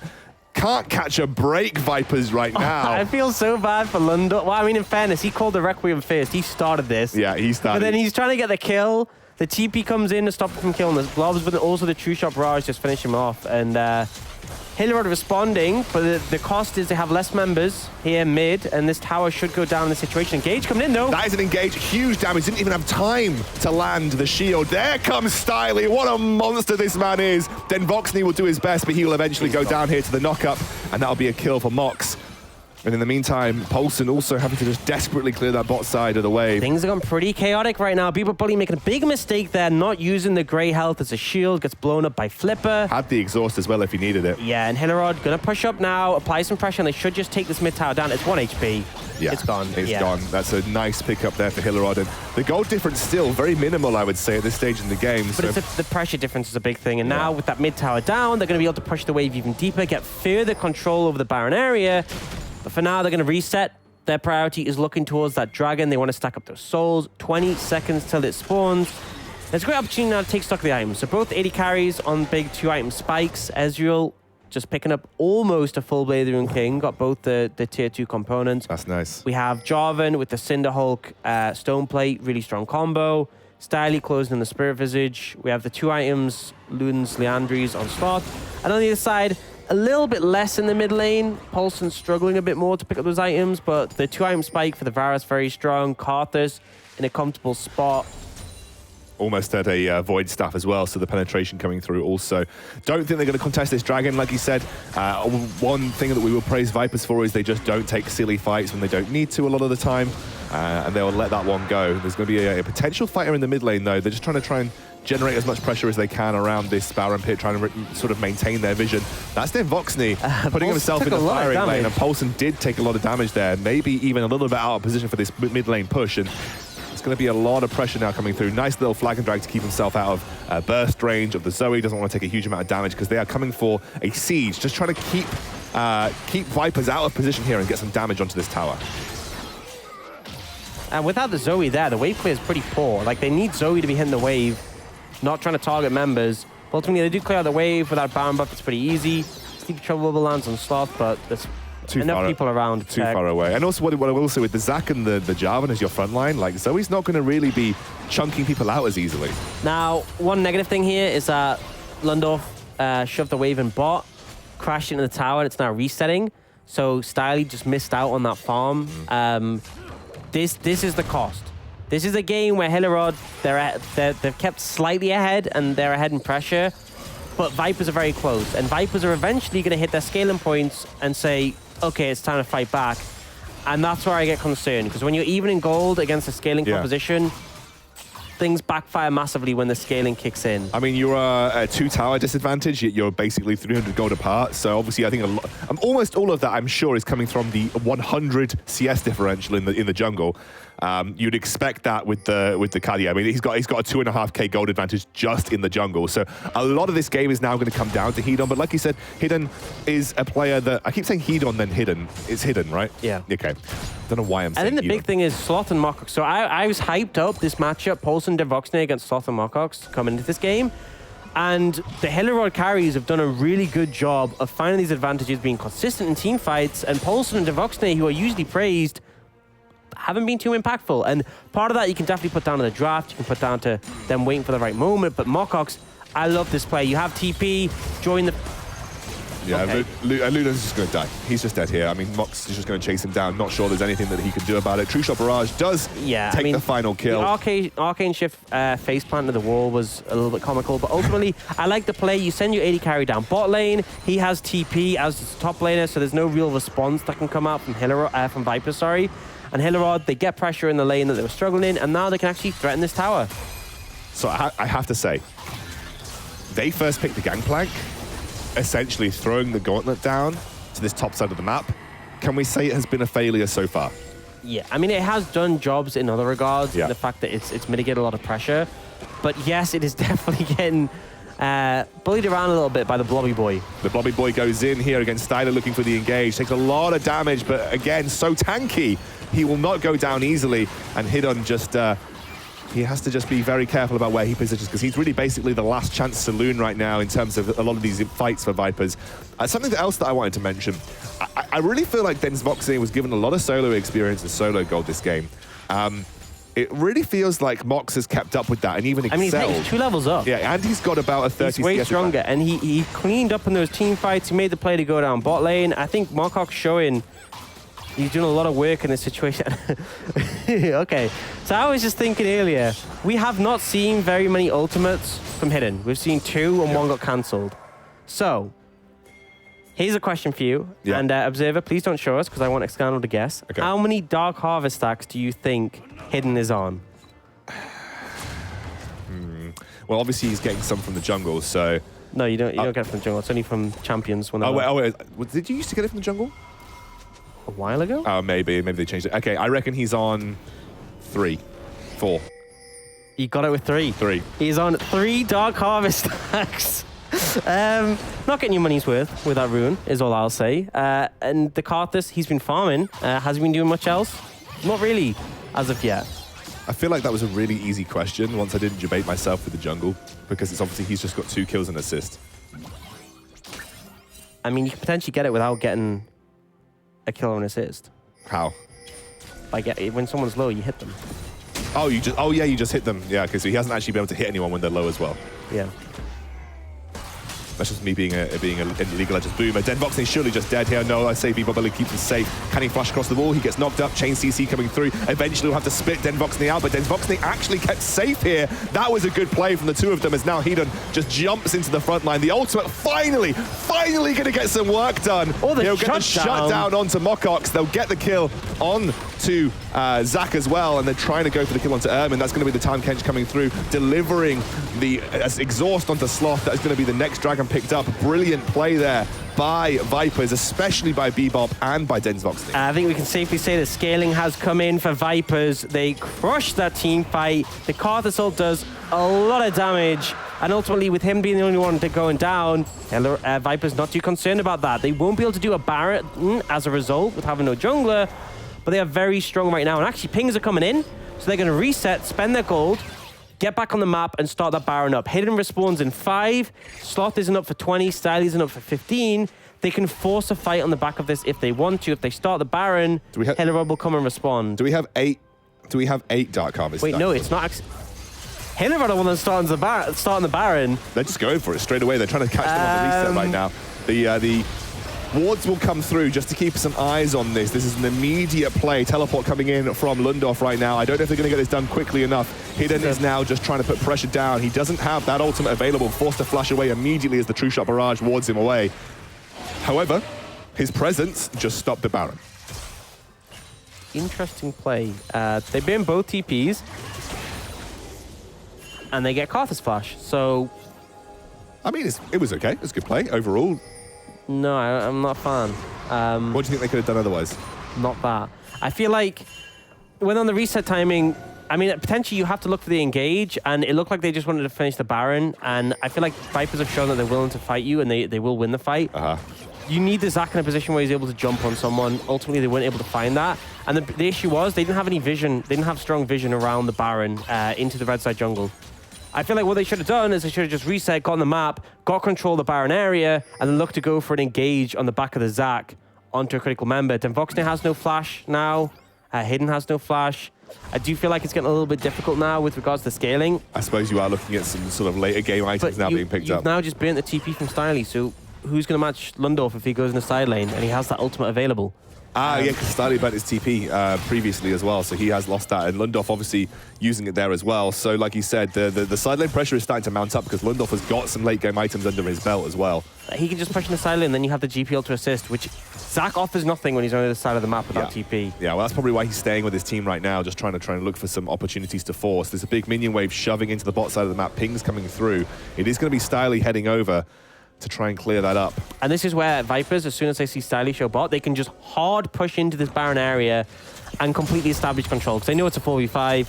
Can't catch a break, Vipers, right now. I feel so bad for Lundorf. Well, I mean, in fairness, he called the Requiem first. He started this. Yeah, he started. But then he's trying to get the kill. The TP comes in to stop him from killing the blobs, but then also the True Shot Barrage just finish him off. And Hillerød responding, but the cost is they have less members here mid, and this tower should go down in the situation. Engage coming in, though. That is an engage. Huge damage. Didn't even have time to land the shield. There comes Stiley. What a monster this man is. Denvoxney will do his best, but he will eventually go down here to the knock-up, and that'll be a kill for Mox. And in the meantime, Poulsen also having to just desperately clear that bot side of the wave. Things have gone pretty chaotic right now. BO1 making a big mistake there, not using the grey health as a shield, gets blown up by Flipper. Had the exhaust as well if he needed it. Yeah, and Hillerød gonna push up now, apply some pressure, and they should just take this mid tower down. It's 1 HP. Yeah, it's gone. It's gone. That's a nice pickup there for Hillerød. And the gold difference still very minimal, I would say, at this stage in the game. But the pressure difference is a big thing. And now with that mid tower down, they're going to be able to push the wave even deeper, get further control over the Baron area. But for now, they're going to reset. Their priority is looking towards that dragon. They want to stack up those souls. 20 seconds till it spawns. There's a great opportunity now to take stock of the items. So both 80 carries on big 2-item spikes. Ezreal just picking up almost a full Blade of the Rune King. Got both the tier 2 components. That's nice. We have Jarvan with the Cinder Hulk Stone Plate. Really strong combo. Styly closing in the Spirit Visage. We have the 2 items, Luden's Leandries on Sloth. And on the other side, a little bit less in the mid lane. Poulsen struggling a bit more to pick up those items, but the 2-item spike for the Varus very strong. Karthus in a comfortable spot. Almost at a Void Staff as well, so the penetration coming through also. Don't think they're going to contest this dragon, like you said. One thing that we will praise Vipers for is they just don't take silly fights when they don't need to a lot of the time, and they'll let that one go. There's going to be a potential fighter in the mid lane, though. They're just trying to generate as much pressure as they can around this Baron pit, trying to sort of maintain their vision. That's then Voxney putting himself in the firing lane, and Poulsen did take a lot of damage there, maybe even a little bit out of position for this mid lane push, and it's going to be a lot of pressure now coming through. Nice little flag and drag to keep himself out of burst range of the Zoe. Doesn't want to take a huge amount of damage because they are coming for a siege, just trying to keep Vipers out of position here and get some damage onto this tower. And without the Zoe there, the wave clear is pretty poor. Like, they need Zoe to be hitting the wave, not trying to target members. But ultimately, they do clear out the wave without Baron buff. It's pretty easy. Steep Trouble lands on Sloth, but there's enough people around. Too far away. And also, what I will say with the Zac and the Jarvan as your front line, like, Zoe's not going to really be chunking people out as easily. Now, one negative thing here is that Lundorf shoved the wave in bot, crashed into the tower, and it's now resetting. So Styly just missed out on that farm. This is the cost. This is a game where Hillerød, they've kept slightly ahead, and they're ahead in pressure. But Vipers are very close, and Vipers are eventually going to hit their scaling points and say, okay, it's time to fight back. And that's where I get concerned, because when you're even in gold against a scaling composition, things backfire massively when the scaling kicks in. I mean, you're a 2-tower disadvantage. You're basically 300 gold apart. So obviously, I think almost all of that, I'm sure, is coming from the 100 CS differential in the jungle. You'd expect that with the Kali. I mean, he's got a 2.5k gold advantage just in the jungle. So a lot of this game is now going to come down to Hedon. But like you said, Hidden is a player that I keep saying Hedon, then Hidden. It's Hidden, right? Yeah. Okay. Don't know why I'm saying. I think the big thing is Sloth and Mokox. So I was hyped up this matchup, Poulsen de Voxney against Sloth and Mokox coming into this game. And the Hillerød carries have done a really good job of finding these advantages, being consistent in team fights. And Poulsen and de Voxney, who are usually praised, haven't been too impactful. And part of that you can definitely put down to the draft. You can put down to them waiting for the right moment. But Mokox, I love this play. You have TP, join the... Yeah, okay. Luden's just going to die. He's just dead here. I mean, Mox is just going to chase him down. Not sure there's anything that he can do about it. True Shot Barrage does take the final kill. The Arcane Shift faceplant to the wall was a little bit comical, but ultimately, I like the play. You send your 80 carry down bot lane. He has TP as the top laner, so there's no real response that can come out from from Viper, sorry. And Hillerød, they get pressure in the lane that they were struggling in, and now they can actually threaten this tower. So I have to say, they first picked the Gangplank, essentially throwing the gauntlet down to this top side of the map. Can we say it has been a failure so far? Yeah, I mean, it has done jobs in other regards. Yeah. The fact that it's mitigated a lot of pressure. But yes, it is definitely getting bullied around a little bit by the Blobby Boy. The Blobby Boy goes in here against Styler looking for the engage. Takes a lot of damage, but again, so tanky. He will not go down easily. And Hidon just... he has to just be very careful about where he positions, because he's really basically the last chance saloon right now in terms of a lot of these fights for Vipers. Something else that I wanted to mention, I really feel like Denz Voxney was given a lot of solo experience and solo gold this game. It really feels like Mox has kept up with that and even excelled. I mean, he's 2 levels up. Yeah, and he's got about a 30 He's way stronger, and he cleaned up in those team fights. He made the play to go down bot lane. I think Mokox showing he's doing a lot of work in this situation. Okay, so I was just thinking earlier, we have not seen very many ultimates from Hidden. We've seen 2 and 1 got cancelled. So, Here's a question for you. Yeah. And Observer, please don't show us because I want External to guess. Okay. How many Dark Harvest stacks do you think Hidden is on? Well, obviously he's getting some from the jungle, so... No, you don't get it from the jungle. It's only from champions. When wait. Did you used to get it from the jungle? a while ago? Oh, maybe they changed it. Okay, I reckon he's on 3, 4. You got it with 3. 3. He's on 3 Dark Harvest stacks. Not getting your money's worth with that rune, is all I'll say. And the Karthus, he's been farming. Has he been doing much else? Not really, as of yet. I feel like that was a really easy question once I didn't debate myself with the jungle, because it's obviously he's just got 2 kills and assist. I mean, you can potentially get it without getting a kill or an assist. How? When someone's low, you hit them. Oh, you just hit them. Yeah, okay, so he hasn't actually been able to hit anyone when they're low as well. Yeah. That's just me being a League of Legends boomer. Denvox is surely just dead here. No, I say Bobelli keeps him safe. Can he flash across the wall? He gets knocked up. Chain CC coming through. Eventually we'll have to split Denvox out, but Denvox actually kept safe here. That was a good play from the 2 of them as now Hedon just jumps into the front line. The ultimate finally going to get some work done. Oh, He'll get the shutdown onto Mokox. They'll get the kill on to Zach as well, and they're trying to go for the kill onto Ermin. That's going to be the time Kench coming through, delivering the exhaust onto Sloth. That is going to be the next dragon picked up. Brilliant play there by Vipers, especially by Bebop and by Denvox. I think we can safely say that scaling has come in for Vipers. They crush that team fight. The Karthus ult does a lot of damage, and ultimately with him being the only one going down, Vipers not too concerned about that. They won't be able to do a Baron as a result with having no jungler, but they are very strong right now. And actually pings are coming in, so they're going to reset, spend their gold, get back on the map and start that Baron up. Hidden respawns in 5. Sloth isn't up for 20. Styles isn't up for 15. They can force a fight on the back of this if they want to. If they start the Baron, Hillerød will come and respond. Do we have 8? Do we have 8 Dark Harvest? Wait, no, it's not. Hillerød are the one that's starting the Baron. They're just going for it straight away. They're trying to catch them on the reset right now. The wards will come through just to keep some eyes on this. This is an immediate play. Teleport coming in from Lundorf right now. I don't know if they're going to get this done quickly enough. Hidden is now just trying to put pressure down. He doesn't have that ultimate available. Forced to flash away immediately as the True Shot Barrage wards him away. However, his presence just stopped the Baron. Interesting play. They burn both TPs. And they get Karthus Flash. So... I mean, it was okay. It was a good play overall. No, I'm not a fan. What do you think they could have done otherwise? Not that. I feel like when on the reset timing, I mean, potentially you have to look for the engage, and it looked like they just wanted to finish the Baron, and I feel like Vipers have shown that they're willing to fight you, and they will win the fight. You need the Zac in a position where he's able to jump on someone. Ultimately, they weren't able to find that. And the issue was they didn't have any vision. They didn't have strong vision around the Baron into the red side jungle. I feel like what they should have done is they should have just reset, got on the map, got control of the Baron area, and then looked to go for an engage on the back of the Zac onto a critical member. Denvoxne has no flash now. Hidden has no flash. I do feel like it's getting a little bit difficult now with regards to scaling. I suppose you are looking at some sort of later game items now being picked up. You've now just burnt the TP from Styley, so who's going to match Lundorf if he goes in the side lane and he has that ultimate available? Yeah, because Styley burnt his TP previously as well, so he has lost that, and Lundorf obviously using it there as well. So like you said, the side lane pressure is starting to mount up because Lundorf has got some late game items under his belt as well. He can just push in the side lane, then you have the GPL to assist, which Zac offers nothing when he's on the other side of the map without TP. Yeah, well, that's probably why he's staying with his team right now, just trying to look for some opportunities to force. There's a big minion wave shoving into the bot side of the map, pings coming through. It is going to be Styley heading over to try and clear that up. And this is where Vipers, as soon as they see Stylish show bot, they can just hard push into this Baron area and completely establish control, because they know it's a 4v5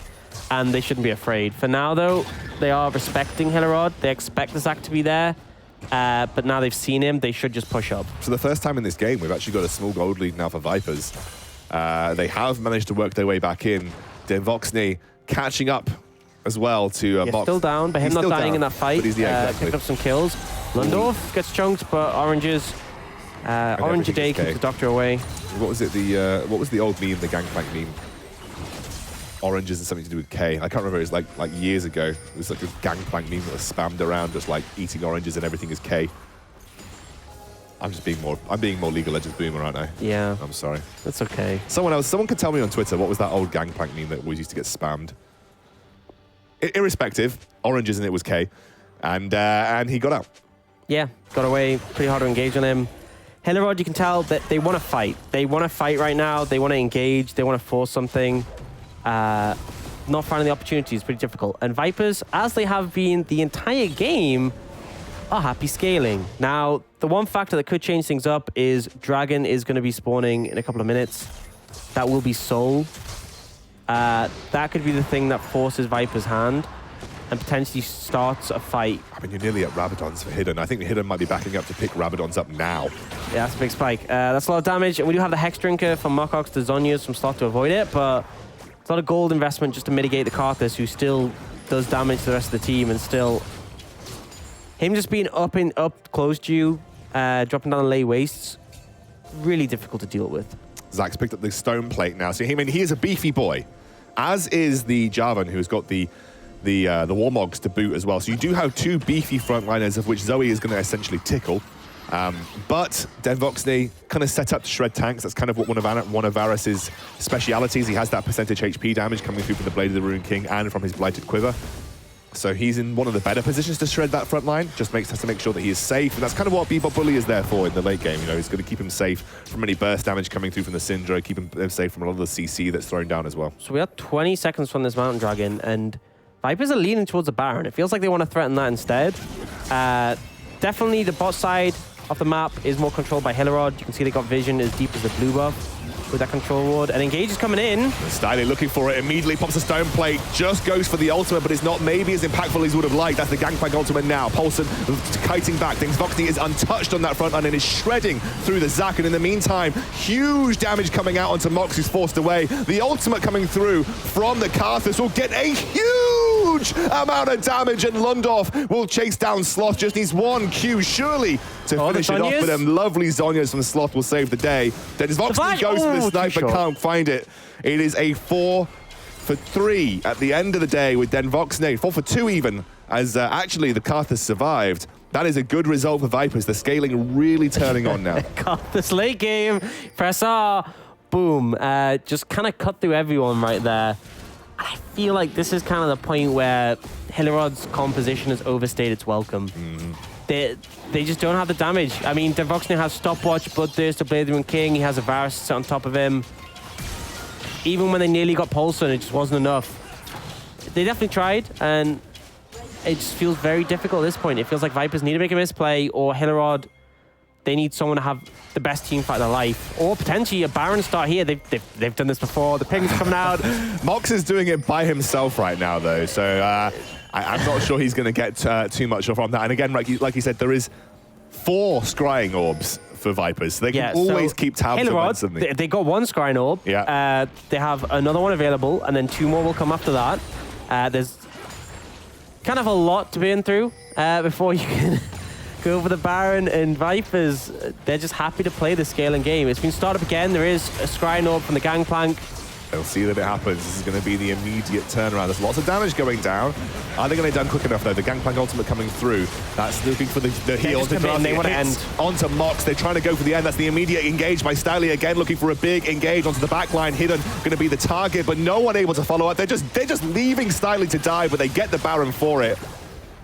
and they shouldn't be afraid. For now, though, they are respecting Hillerød. They expect the Zac to be there, but now they've seen him, they should just push up. So the first time in this game, we've actually got a small gold lead now for Vipers. They have managed to work their way back in. Denvoxne catching up as well to Mox. Still down, but him not dying in that fight. Picked up some kills. Lundorf gets chunked, but Oranges. Orange a day keeps the doctor away. What was it? What was the old meme, the Gangplank meme? Oranges and something to do with K. I can't remember. It was like years ago. It was like a Gangplank meme that was spammed around, just like eating oranges and everything is K. I'm being more League of Legends boomer, aren't I? Yeah. I'm sorry. That's okay. Someone could tell me on Twitter what was that old Gangplank meme that always used to get spammed. Irrespective, oranges and it was K, and he got out. Yeah, got away. Pretty hard to engage on him. Hillerød, you can tell that they want to fight. They want to fight right now. They want to engage. They want to force something. Not finding the opportunity is pretty difficult. And Vipers, as they have been the entire game, are happy scaling. Now, the one factor that could change things up is Dragon is going to be spawning in a couple of minutes. That will be Soul. That could be the thing that forces Viper's hand and potentially starts a fight. I mean, you're nearly at Rabadons for Hidden. I think Hidden might be backing up to pick Rabadons up now. Yeah, that's a big spike. That's a lot of damage. And we do have the Hex Drinker from Mokox to Zhonya's from Sloth to avoid it, but it's a lot of gold investment just to mitigate the Karthus, who still does damage to the rest of the team, and still... Him just being up close to you, dropping down the lay wastes, really difficult to deal with. Zach's picked up the stone plate now. So, I mean, he is a beefy boy, as is the Jarvan, who's got the Warmogs to boot as well. So you do have two beefy frontliners, of which Zoe is going to essentially tickle. But Denvoxney kind of set up to shred tanks. That's kind of what one of Varus's specialities. He has that percentage HP damage coming through from the Blade of the Rune King and from his Blighted Quiver. So he's in one of the better positions to shred that front line. Just has to make sure that he is safe. And that's kind of what Bebop Bully is there for in the late game. You know, he's going to keep him safe from any burst damage coming through from the Syndra, keep him safe from a lot of the CC that's thrown down as well. So we have 20 seconds from this Mountain Dragon, and Vipers are leaning towards the Baron. It feels like they want to threaten that instead. Definitely the bot side of the map is more controlled by Hillerød. You can see they got vision as deep as the blue buff with that control ward. And Engage is coming in. Styly looking for it, immediately pops a stone plate, just goes for the ultimate, but it's not maybe as impactful as he would have liked. That's the Gangplank ultimate now. Paulson kiting back. Denvoxney is untouched on that front line and is shredding through the Zac. And in the meantime, huge damage coming out onto Mox, who's forced away. The ultimate coming through from the Karthus will get a huge amount of damage, and Lundorf will chase down Sloth. Just needs one Q, surely, to finish it off. But them lovely Zhonya's from Sloth will save the day. Denvoxney goes for the sniper, can't find it. It is a 4 for 3 at the end of the day with Denvoxney. 4 for 2 even, as actually the Karthus survived. That is a good result for Vipers. The scaling really turning on now. Karthus late game. Press R. Boom. Just kind of cut through everyone right there. I feel like this is kind of the point where Hillerød's composition has overstayed its welcome. They just don't have the damage. I mean, Denvoxney has Stopwatch, Bloodthirst, the Blade of the Rune King. He has a Varus sit on top of him. Even when they nearly got Paulson, it just wasn't enough. They definitely tried, and it just feels very difficult at this point. It feels like Vipers need to make a misplay, or Hillerød, they need someone to have the best team fight of their life. Or potentially a Baron start here. They've done this before. The ping's coming out. Mox is doing it by himself right now, though. So I'm not sure he's going to get too much from that. And again, like you said, there is 4 scrying orbs for Vipers. So they can always keep tabs on something. They got 1 scrying orb. Yeah. They have another one available, and then 2 more will come after that. There's kind of a lot to burn through before you can go for the Baron, and Vipers, they're just happy to play the scaling game. It's been started up again. There is a scrying orb from the Gangplank. They'll see that it happens. This is going to be the immediate turnaround. There's lots of damage going down. Are they going to be done quick enough, though? The Gangplank ultimate coming through. That's looking for the heal to drop. They want to end. Onto Mox. They're trying to go for the end. That's the immediate engage by Styly again, looking for a big engage onto the backline. Hidden, going to be the target, but no one able to follow up. They're just leaving Styly to die, but they get the Baron for it.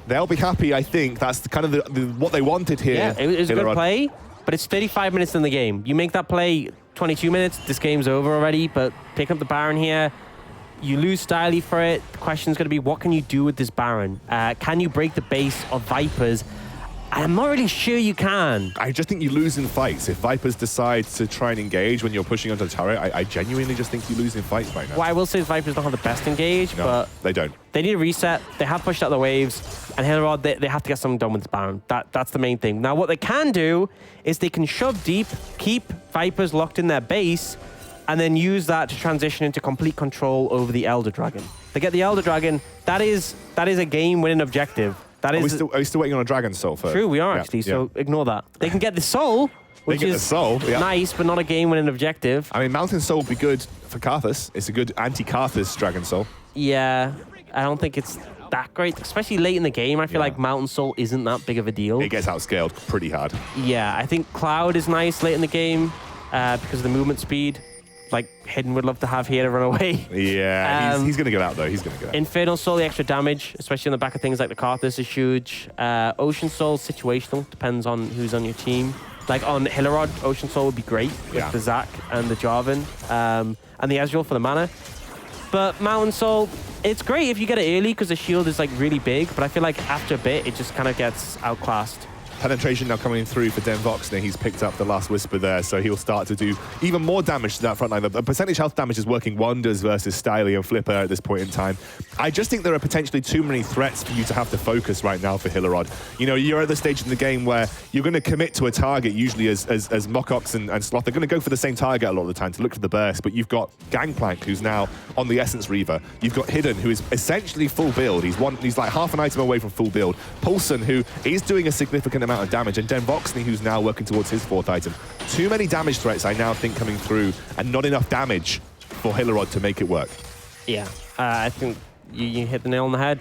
They'll be happy, I think. That's kind of what they wanted here. Yeah, it was a good play, but it's 35 minutes in the game. You make that play 22 minutes, this game's over already, but pick up the Baron here. You lose Styly for it. The question's going to be, what can you do with this Baron? Can you break the base of Vipers? I'm not really sure you can. I just think you lose in fights. If Vipers decide to try and engage when you're pushing onto the turret, I genuinely just think you lose in fights right now. Well, I will say Vipers don't have the best engage, no, but they don't. They need a reset. They have pushed out the waves, and Hillerød, they have to get something done with this Baron. That's the main thing. Now, what they can do is they can shove deep, keep Vipers locked in their base, and then use that to transition into complete control over the Elder Dragon. They get the Elder Dragon. That is a game-winning objective. That is. Are we still waiting on a Dragon Soul first? True, we are actually, so ignore that. They can get the Soul, which is nice, but not a game-winning objective. I mean, Mountain Soul would be good for Karthus. It's a good anti-Karthus Dragon Soul. Yeah, I don't think it's that great, especially late in the game. I feel like Mountain Soul isn't that big of a deal. It gets outscaled pretty hard. Yeah, I think Cloud is nice late in the game because of the movement speed. Like Hidden would love to have here to run away. Yeah, he's going to get out, though. He's going to get out. Infernal Soul, the extra damage, especially on the back of things like the Karthus, is huge. Ocean Soul, situational. Depends on who's on your team. Like on Hillerød, Ocean Soul would be great with the Zac and the Jarvan and the Ezreal for the mana. But Mountain Soul, it's great if you get it early because the shield is like really big, but I feel like after a bit, it just kind of gets outclassed. Penetration now coming through for Denvoxner. He's picked up the last Whisper there, so he'll start to do even more damage to that front line. The percentage health damage is working wonders versus Styly and Flipper at this point in time. I just think there are potentially too many threats for you to have to focus right now for Hillerød. You know, you're at the stage in the game where you're going to commit to a target, usually as Mocox and Sloth. They're going to go for the same target a lot of the time to look for the burst, but you've got Gangplank, who's now on the Essence Reaver. You've got Hidden, who is essentially full build. He's like half an item away from full build. Poulsen, who is doing a significant amount of damage, and Denvoxney, who's now working towards his 4th item. Too many damage threats, I now think, coming through, and not enough damage for Hillerød to make it work. Yeah, I think you hit the nail on the head.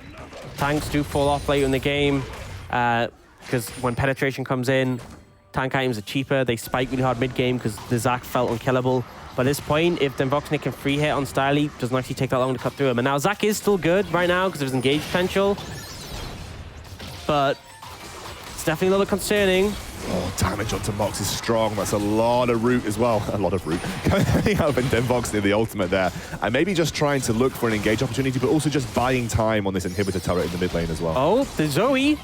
Tanks do fall off late in the game because when penetration comes in, tank items are cheaper. They spike really hard mid-game because the Zac felt unkillable. But at this point, if Denvoxner can free hit on Styly, it doesn't actually take that long to cut through him. And now Zac is still good right now because of his engage potential. But it's definitely a little concerning. Oh, damage onto Mox is strong. That's a lot of root as well. A lot of root. Coming out in Denvoxner, the ultimate there. And maybe just trying to look for an engage opportunity, but also just buying time on this inhibitor turret in the mid lane as well. Oh, the Zoe.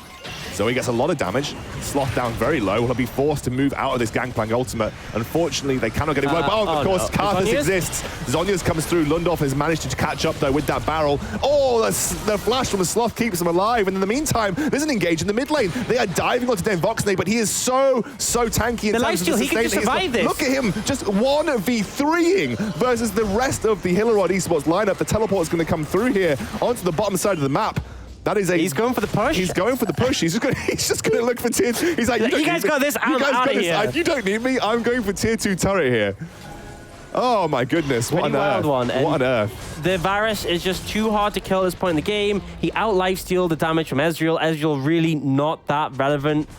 Zoe gets a lot of damage. Sloth down very low. He'll be forced to move out of this Gangplank ultimate. Unfortunately, they cannot get it. Of course, no. Karthus exists. Zhonya's comes through. Lundorf has managed to catch up, though, with that barrel. Oh, the flash from the Sloth keeps him alive. And in the meantime, there's an engage in the mid lane. They are diving onto Denvoxner, but he is so tanky in terms of the he can just survive this. Look at him, just 1v3ing versus the rest of the Hillerød Esports lineup. The teleport is going to come through here onto the bottom side of the map. That is He's going for the push. He's going for the push. He's just going to look for tier 2. He's like, you guys got this. I'm out of here. You don't need me. I'm going for tier 2 turret here. Oh my goodness! What on earth? What on earth? The Varus is just too hard to kill at this point in the game. He out lifestealed the damage from Ezreal. Ezreal really not that relevant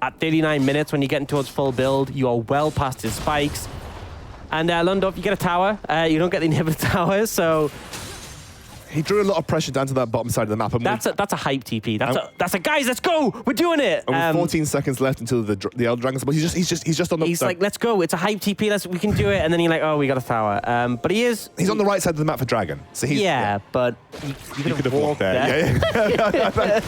at 39 minutes when you're getting towards full build. You are well past his spikes. And Lundorf, you get a tower. You don't get the inhibitor tower, so. He drew a lot of pressure down to that bottom side of the map. And that's a hype TP. That's a guys, let's go. We're doing it. And with 14 seconds left until the Elder Dragon's, but he's just on the. He's like, let's go. It's a hype TP. We can do it. And then you're like, oh, we got a tower. But he's on the right side of the map for Dragon. So he's but you could have walked there. Yeah.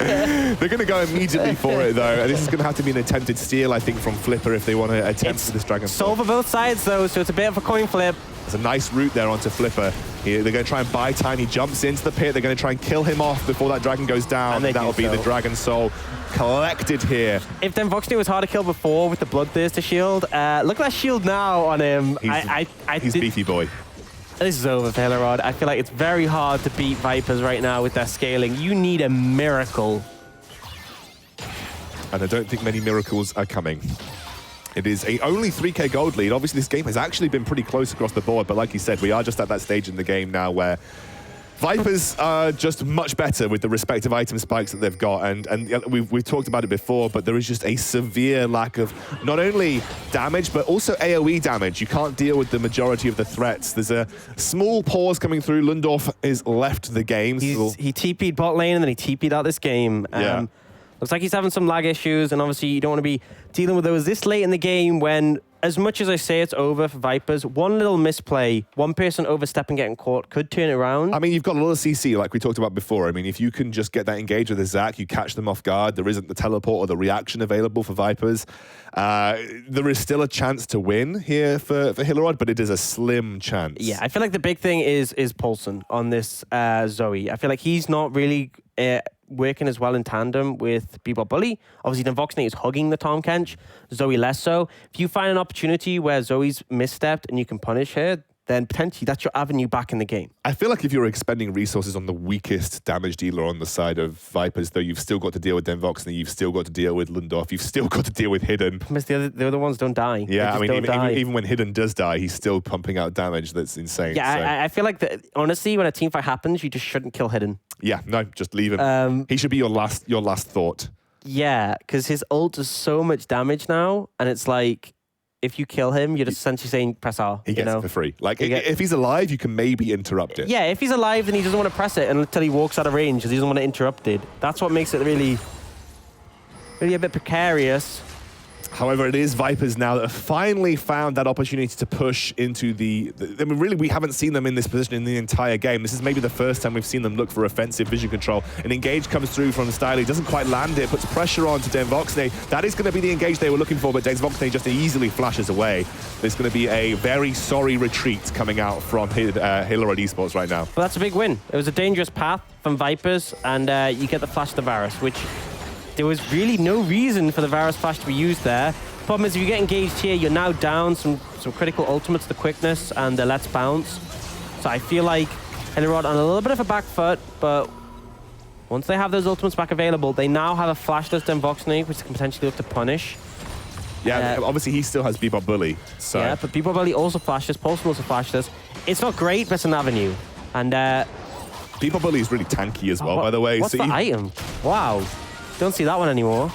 They're going to go immediately for it though. And this is going to have to be an attempted steal, I think, from Flipper if they want to attempt this Dragon. Soul for both sides though, so it's a bit of a coin flip. There's a nice route there onto Flipper. They're going to try and buy time. He jumps into the pit. They're going to try and kill him off before that dragon goes down. And that'll be the Dragon Soul collected here. If Denvoxner was hard to kill before with the Bloodthirster shield, look at that shield now on him. He's beefy boy. This is over for Hillerød. I feel like it's very hard to beat Vipers right now with their scaling. You need a miracle. And I don't think many miracles are coming. It is only 3k gold lead. Obviously, this game has actually been pretty close across the board, but like you said, we are just at that stage in the game now where Vipers are just much better with the respective item spikes that they've got, and we've talked about it before, but there is just a severe lack of not only damage, but also AoE damage. You can't deal with the majority of the threats. There's a small pause coming through. Lundorf is left the game. He TP'd bot lane, and then he TP'd out this game. Looks like he's having some lag issues, and obviously you don't want to be dealing with those this late in the game when, as much as I say it's over for Vipers, one little misplay, one person overstepping getting caught could turn it around. I mean, you've got a lot of CC, like we talked about before. I mean, if you can just get that engage with a Zac, you catch them off guard, there isn't the teleport or the reaction available for Vipers. There is still a chance to win here for Hillerød, but it is a slim chance. Yeah, I feel like the big thing is Poulsen on this Zoe. I feel like he's not really working as well in tandem with Bebop Bully. Obviously, Denvoxner is hugging the Tom Kench, Zoe less so. If you find an opportunity where Zoe's misstepped and you can punish her, then potentially that's your avenue back in the game. I feel like if you're expending resources on the weakest damage dealer on the side of Vipers, though, you've still got to deal with Denvoxner, you've still got to deal with Lundorf, you've still got to deal with Hidden. The other ones don't die. Yeah, I mean, even when Hidden does die, he's still pumping out damage that's insane. Yeah, so. I feel like, honestly, when a team fight happens, you just shouldn't kill Hidden. Yeah, no, just leave him. He should be your last thought. Yeah, because his ult does so much damage now, and it's like, if you kill him, you're just essentially saying press R. He gets it for free. Like, if he's alive, you can maybe interrupt it. Yeah, if he's alive, then he doesn't want to press it until he walks out of range, because he doesn't want to interrupt it. That's what makes it really a bit precarious. However, it is Vipers now that have finally found that opportunity to push into I mean, really, we haven't seen them in this position in the entire game. This is maybe the first time we've seen them look for offensive vision control. An engage comes through from Styley, doesn't quite land it, puts pressure on to Denvoxne. That is going to be the engage they were looking for, but Denvoxne just easily flashes away. There's going to be a very sorry retreat coming out from Hillerød Esports right now. Well, that's a big win. It was a dangerous path from Vipers, and you get the flash to Varus, which there was really no reason for the Varus flash to be used there. Problem is, if you get engaged here, you're now down some critical ultimates, the quickness and the let's bounce. So I feel like Hillerød on a little bit of a back foot, but once they have those ultimates back available, they now have a flashless Denvoxne, which they can potentially look to punish. Yeah, obviously he still has Bebop Bully. So. Yeah, but Bebop Bully also flashless, Pulsar also flashless. It's not great, but it's an avenue. And Bebop Bully is really tanky as well, by the way. What's the item? Wow. Don't see that one anymore.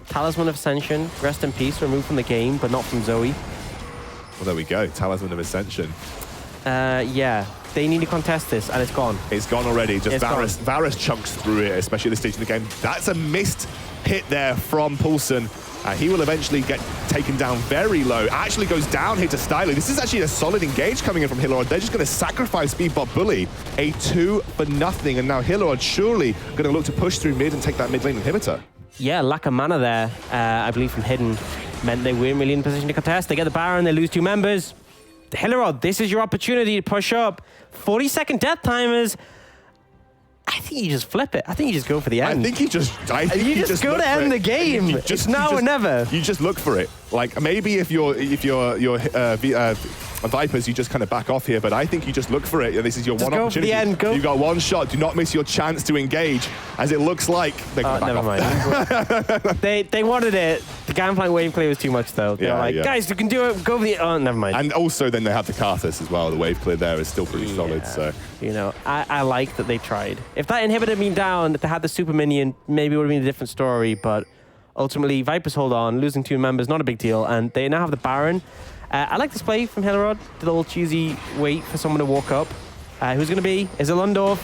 Talisman of Ascension, rest in peace, removed from the game, but not from Zoe. Well, there we go, Talisman of Ascension. Yeah, they need to contest this, and it's gone. It's gone already, just Varus chunks through it, especially at this stage in the game. That's a missed hit there from Poulsen. He will eventually get taken down very low. Actually goes down here to Styley. This is actually a solid engage coming in from Hillerød. They're just going to sacrifice Bebop Bully. A 2-0, and now Hillerød surely going to look to push through mid and take that mid lane inhibitor. Yeah, lack of mana there, I believe from Hidden, meant they weren't really in position to contest. They get the Baron, they lose 2 members. Hillerød, this is your opportunity to push up. 40-second death timers. I think you just flip it. I think you just go for the end. I think you just go to end the game. It's now or never. You just look for it. Like maybe if you're Vipers, you just kind of back off here, but I think you just look for it. This is your one opportunity. For the end. Go. You got one shot. Do not miss your chance to engage, as it looks like they're going to back off. they wanted it. The Gangplank wave clear was too much, though. They're like, guys, you can do it. Go for the... Oh, never mind. And also then they have the Karthus as well. The wave clear there is still pretty solid. So you know, I like that they tried. If that inhibitor had been down, if they had the super minion, maybe it would have been a different story, but ultimately, Vipers hold on. Losing 2 members, not a big deal. And they now have the Baron. I like this play from Hillerød. The little cheesy wait for someone to walk up. Who's going to be? Is it Lundorf?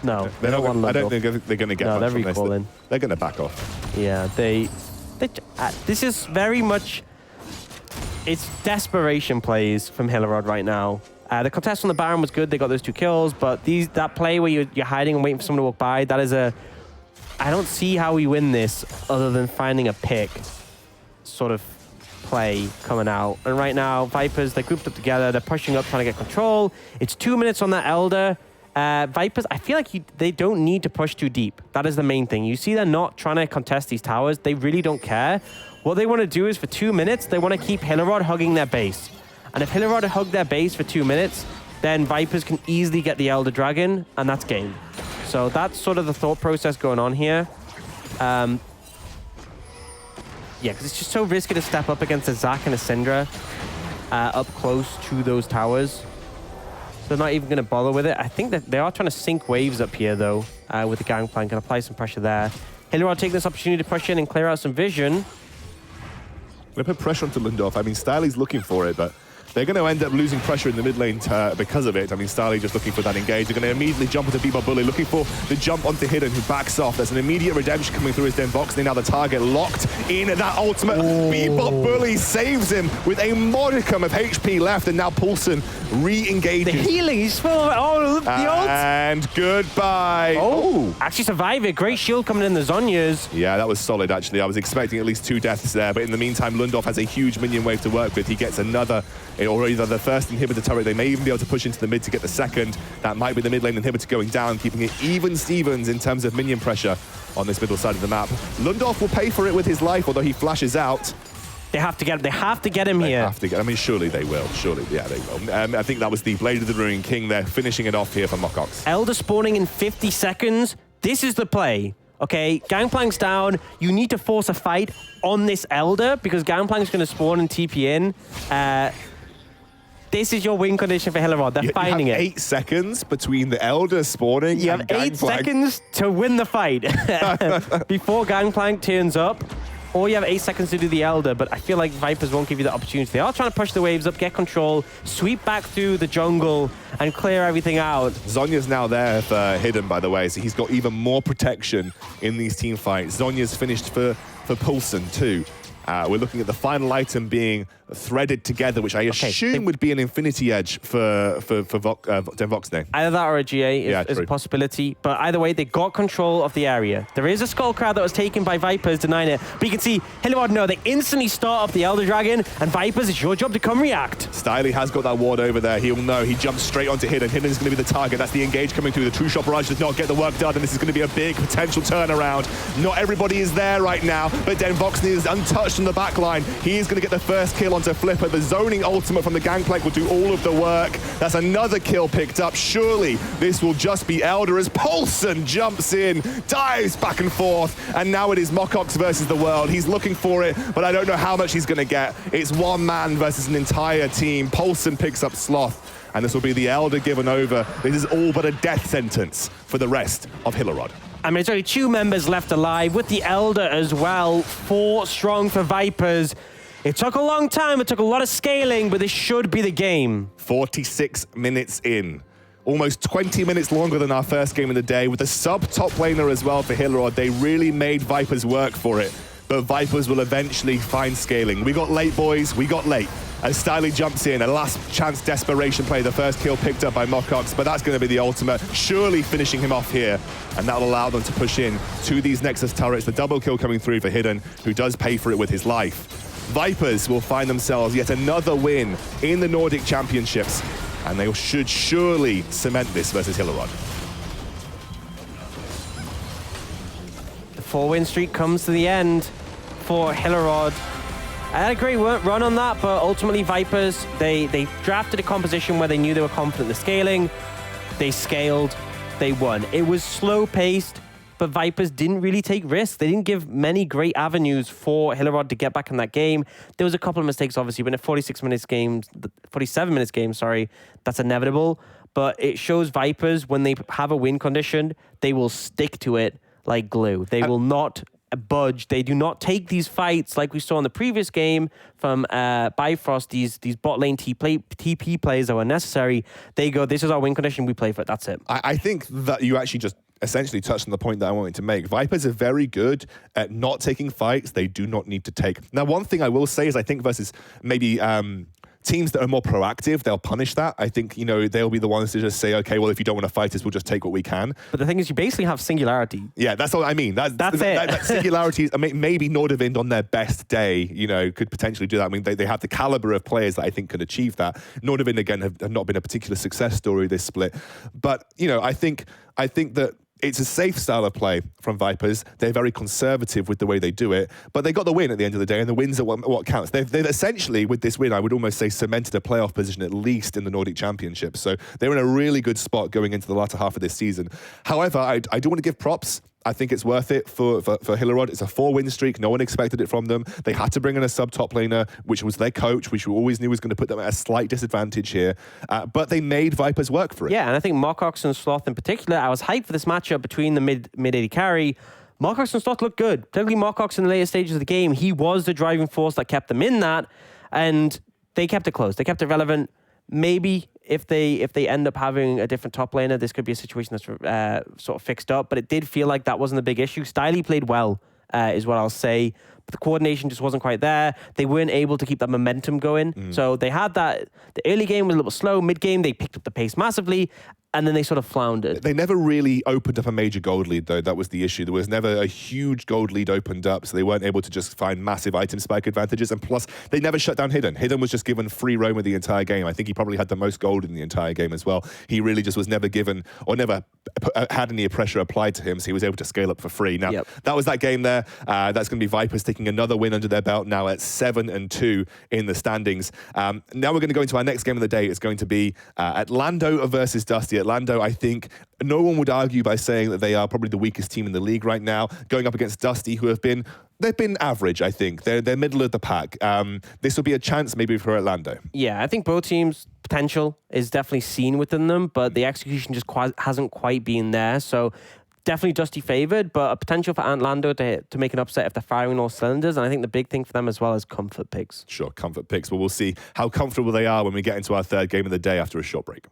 No, I don't think they're going to get much from this. They're going to back off. Yeah, this is very much... It's desperation plays from Hillerød right now. The contest on the Baron was good. They got those 2 kills, but that play where you're hiding and waiting for someone to walk by, that is a... I don't see how we win this other than finding a pick sort of play coming out. And right now, Vipers, they're grouped up together. They're pushing up, trying to get control. It's 2 minutes on that Elder. Vipers, I feel like they don't need to push too deep. That is the main thing. You see they're not trying to contest these towers. They really don't care. What they want to do is for 2 minutes, they want to keep Hillerød hugging their base. And if Hillerød hug their base for 2 minutes, then Vipers can easily get the Elder Dragon, and that's game. So that's sort of the thought process going on here. Yeah, because it's just so risky to step up against a Zac and a Syndra up close to those towers. They're not even going to bother with it. I think that they are trying to sink waves up here, though, with the Gangplank and apply some pressure there. Hillerød taking this opportunity to push in and clear out some vision. They put pressure onto Lundorf. I mean, Styley's looking for it, but they're going to end up losing pressure in the mid lane because of it. I mean, Styley just looking for that engage. They're going to immediately jump into Bebop Bully, looking for the jump onto Hidden, who backs off. There's an immediate redemption coming through his Denvoxne. Now the target locked in that ultimate. Bebop Bully saves him with a modicum of HP left, and now Poulsen re-engages. The healing, he's full of the ult. And goodbye. Oh, actually survived it. Great shield coming in the Zhonya's. Yeah, that was solid, actually. I was expecting at least 2 deaths there, but in the meantime, Lundorf has a huge minion wave to work with. He gets another, or either the first inhibitor turret. They may even be able to push into the mid to get the second. That might be the mid lane inhibitor going down, keeping it even Stevens in terms of minion pressure on this middle side of the map. Lundorf will pay for it with his life, although he flashes out. They have to get him. They have to get him here. Have to get. I mean, surely they will. Surely, yeah, they will. I think that was the Blade of the Ruined King. They're finishing it off here for Mocox. Elder spawning in 50 seconds. This is the play. Okay, Gangplank's down. You need to force a fight on this Elder because Gangplank's going to spawn and TP in. This is your win condition for Hillerød. They're finding it. 8 seconds between the Elder spawning and Gangplank. You have 8 seconds to win the fight before Gangplank turns up. Or you have 8 seconds to do the Elder, but I feel like Vipers won't give you the opportunity. They are trying to push the waves up, get control, sweep back through the jungle, and clear everything out. Zhonya's now there for Hidden, by the way, so he's got even more protection in these team fights. Zhonya's finished for for Poulsen too. We're looking at the final item being threaded together, which I assume would be an Infinity Edge for Den Voxne. Either that or a GA is a possibility. But either way, they got control of the area. There is a Skull Crowd that was taken by Vipers, denying it. But you can see Hillerød know they instantly start up the Elder Dragon, and Vipers, it's your job to come react. Styly has got that ward over there. He'll know. He jumps straight onto Hidden. Hidden's going to be the target. That's the engage coming through. The True Shot Barrage does not get the work done, and this is going to be a big potential turnaround. Not everybody is there right now, but Den Voxne is untouched on the back line. He is going to get the first kill onto Flipper. The zoning ultimate from the Gangplank will do all of the work. That's another kill picked up. Surely this will just be Elder as Poulsen jumps in, dives back and forth, and now it is Mocox versus the world. He's looking for it, but I don't know how much he's going to get. It's one man versus an entire team. Poulsen picks up Sloth, and this will be the Elder given over. This is all but a death sentence for the rest of Hillerød. I mean, it's only 2 members left alive with the Elder as well. 4 strong for Vipers. It took a long time. It took a lot of scaling, but this should be the game. 46 minutes in. Almost 20 minutes longer than our first game of the day. With a sub-top laner as well for Hillerød. They really made Vipers work for it. But Vipers will eventually find scaling. We got late, boys. We got late. As Styly jumps in, a last chance desperation play. The first kill picked up by Mocox, but that's going to be the ultimate. Surely finishing him off here. And that'll allow them to push in to these Nexus turrets. The double kill coming through for Hidden, who does pay for it with his life. Vipers will find themselves yet another win in the Nordic Championships, and they should surely cement this versus Hillerød. The 4-win streak comes to the end for Hillerød. I had a great run on that, but ultimately Vipers, they drafted a composition where they knew they were confident in the scaling. They scaled, they won. It was slow-paced, but Vipers didn't really take risks. They didn't give many great avenues for Hillerød to get back in that game. There was a couple of mistakes, obviously, but in a 47 minutes game, sorry, that's inevitable. But it shows Vipers, when they have a win condition, they will stick to it like glue. They will not budge. They do not take these fights like we saw in the previous game from Bifrost, these bot lane TP plays that were necessary. They go, this is our win condition, we play for it, that's it. I think that you actually just essentially touched on the point that I wanted to make. Vipers are very good at not taking fights they do not need to take. Now, one thing I will say is I think versus maybe teams that are more proactive, they'll punish that. I think, you know, they'll be the ones to just say, okay, well, if you don't want to fight us, we'll just take what we can. But the thing is, you basically have Singularity. Yeah, that's what I mean. That's it. That Singularity, maybe Nordivind on their best day, you know, could potentially do that. I mean, they have the caliber of players that I think could achieve that. Nordivind, again, have not been a particular success story this split. But, you know, I think that it's a safe style of play from Vipers. They're very conservative with the way they do it, but they got the win at the end of the day, and the wins are what counts. They've essentially, with this win, I would almost say cemented a playoff position at least in the Nordic Championship. So they're in a really good spot going into the latter half of this season. However, I do want to give props. I think it's worth it for Hillerød. It's a 4-win streak. No one expected it from them. They had to bring in a sub-top laner, which was their coach, which we always knew was going to put them at a slight disadvantage here. But they made Vipers work for it. Yeah, and I think Mocox and Sloth in particular, I was hyped for this matchup between the mid-80 carry. Mocox and Sloth looked good. Particularly Mocox in the later stages of the game. He was the driving force that kept them in that, and they kept it close. They kept it relevant. Maybe if they end up having a different top laner, this could be a situation that's sort of fixed up. But it did feel like that wasn't the big issue. Styly played well, is what I'll say. But the coordination just wasn't quite there. They weren't able to keep that momentum going. So they had that. The early game was a little slow. Mid-game, they picked up the pace massively. And then they sort of floundered. They never really opened up a major gold lead, though. That was the issue. There was never a huge gold lead opened up, so they weren't able to just find massive item spike advantages. And plus, they never shut down Hidden. Hidden was just given free roam of the entire game. I think he probably had the most gold in the entire game as well. He really just was never given or never had any pressure applied to him, so he was able to scale up for free. Now, that was that game there. That's going to be Vipers taking another win under their belt now at 7-2 in the standings. Now we're going to go into our next game of the day. It's going to be Atlando versus Dusty. Atlando, I think, no one would argue by saying that they are probably the weakest team in the league right now, going up against Dusty, who they've been average, I think. They're middle of the pack. This will be a chance maybe for Atlando. Yeah, I think both teams' potential is definitely seen within them, but the execution just hasn't quite been there. So definitely Dusty favored, but a potential for Atlando to make an upset if they're firing all cylinders. And I think the big thing for them as well is comfort picks. Sure, comfort picks. Well, we'll see how comfortable they are when we get into our third game of the day after a short break.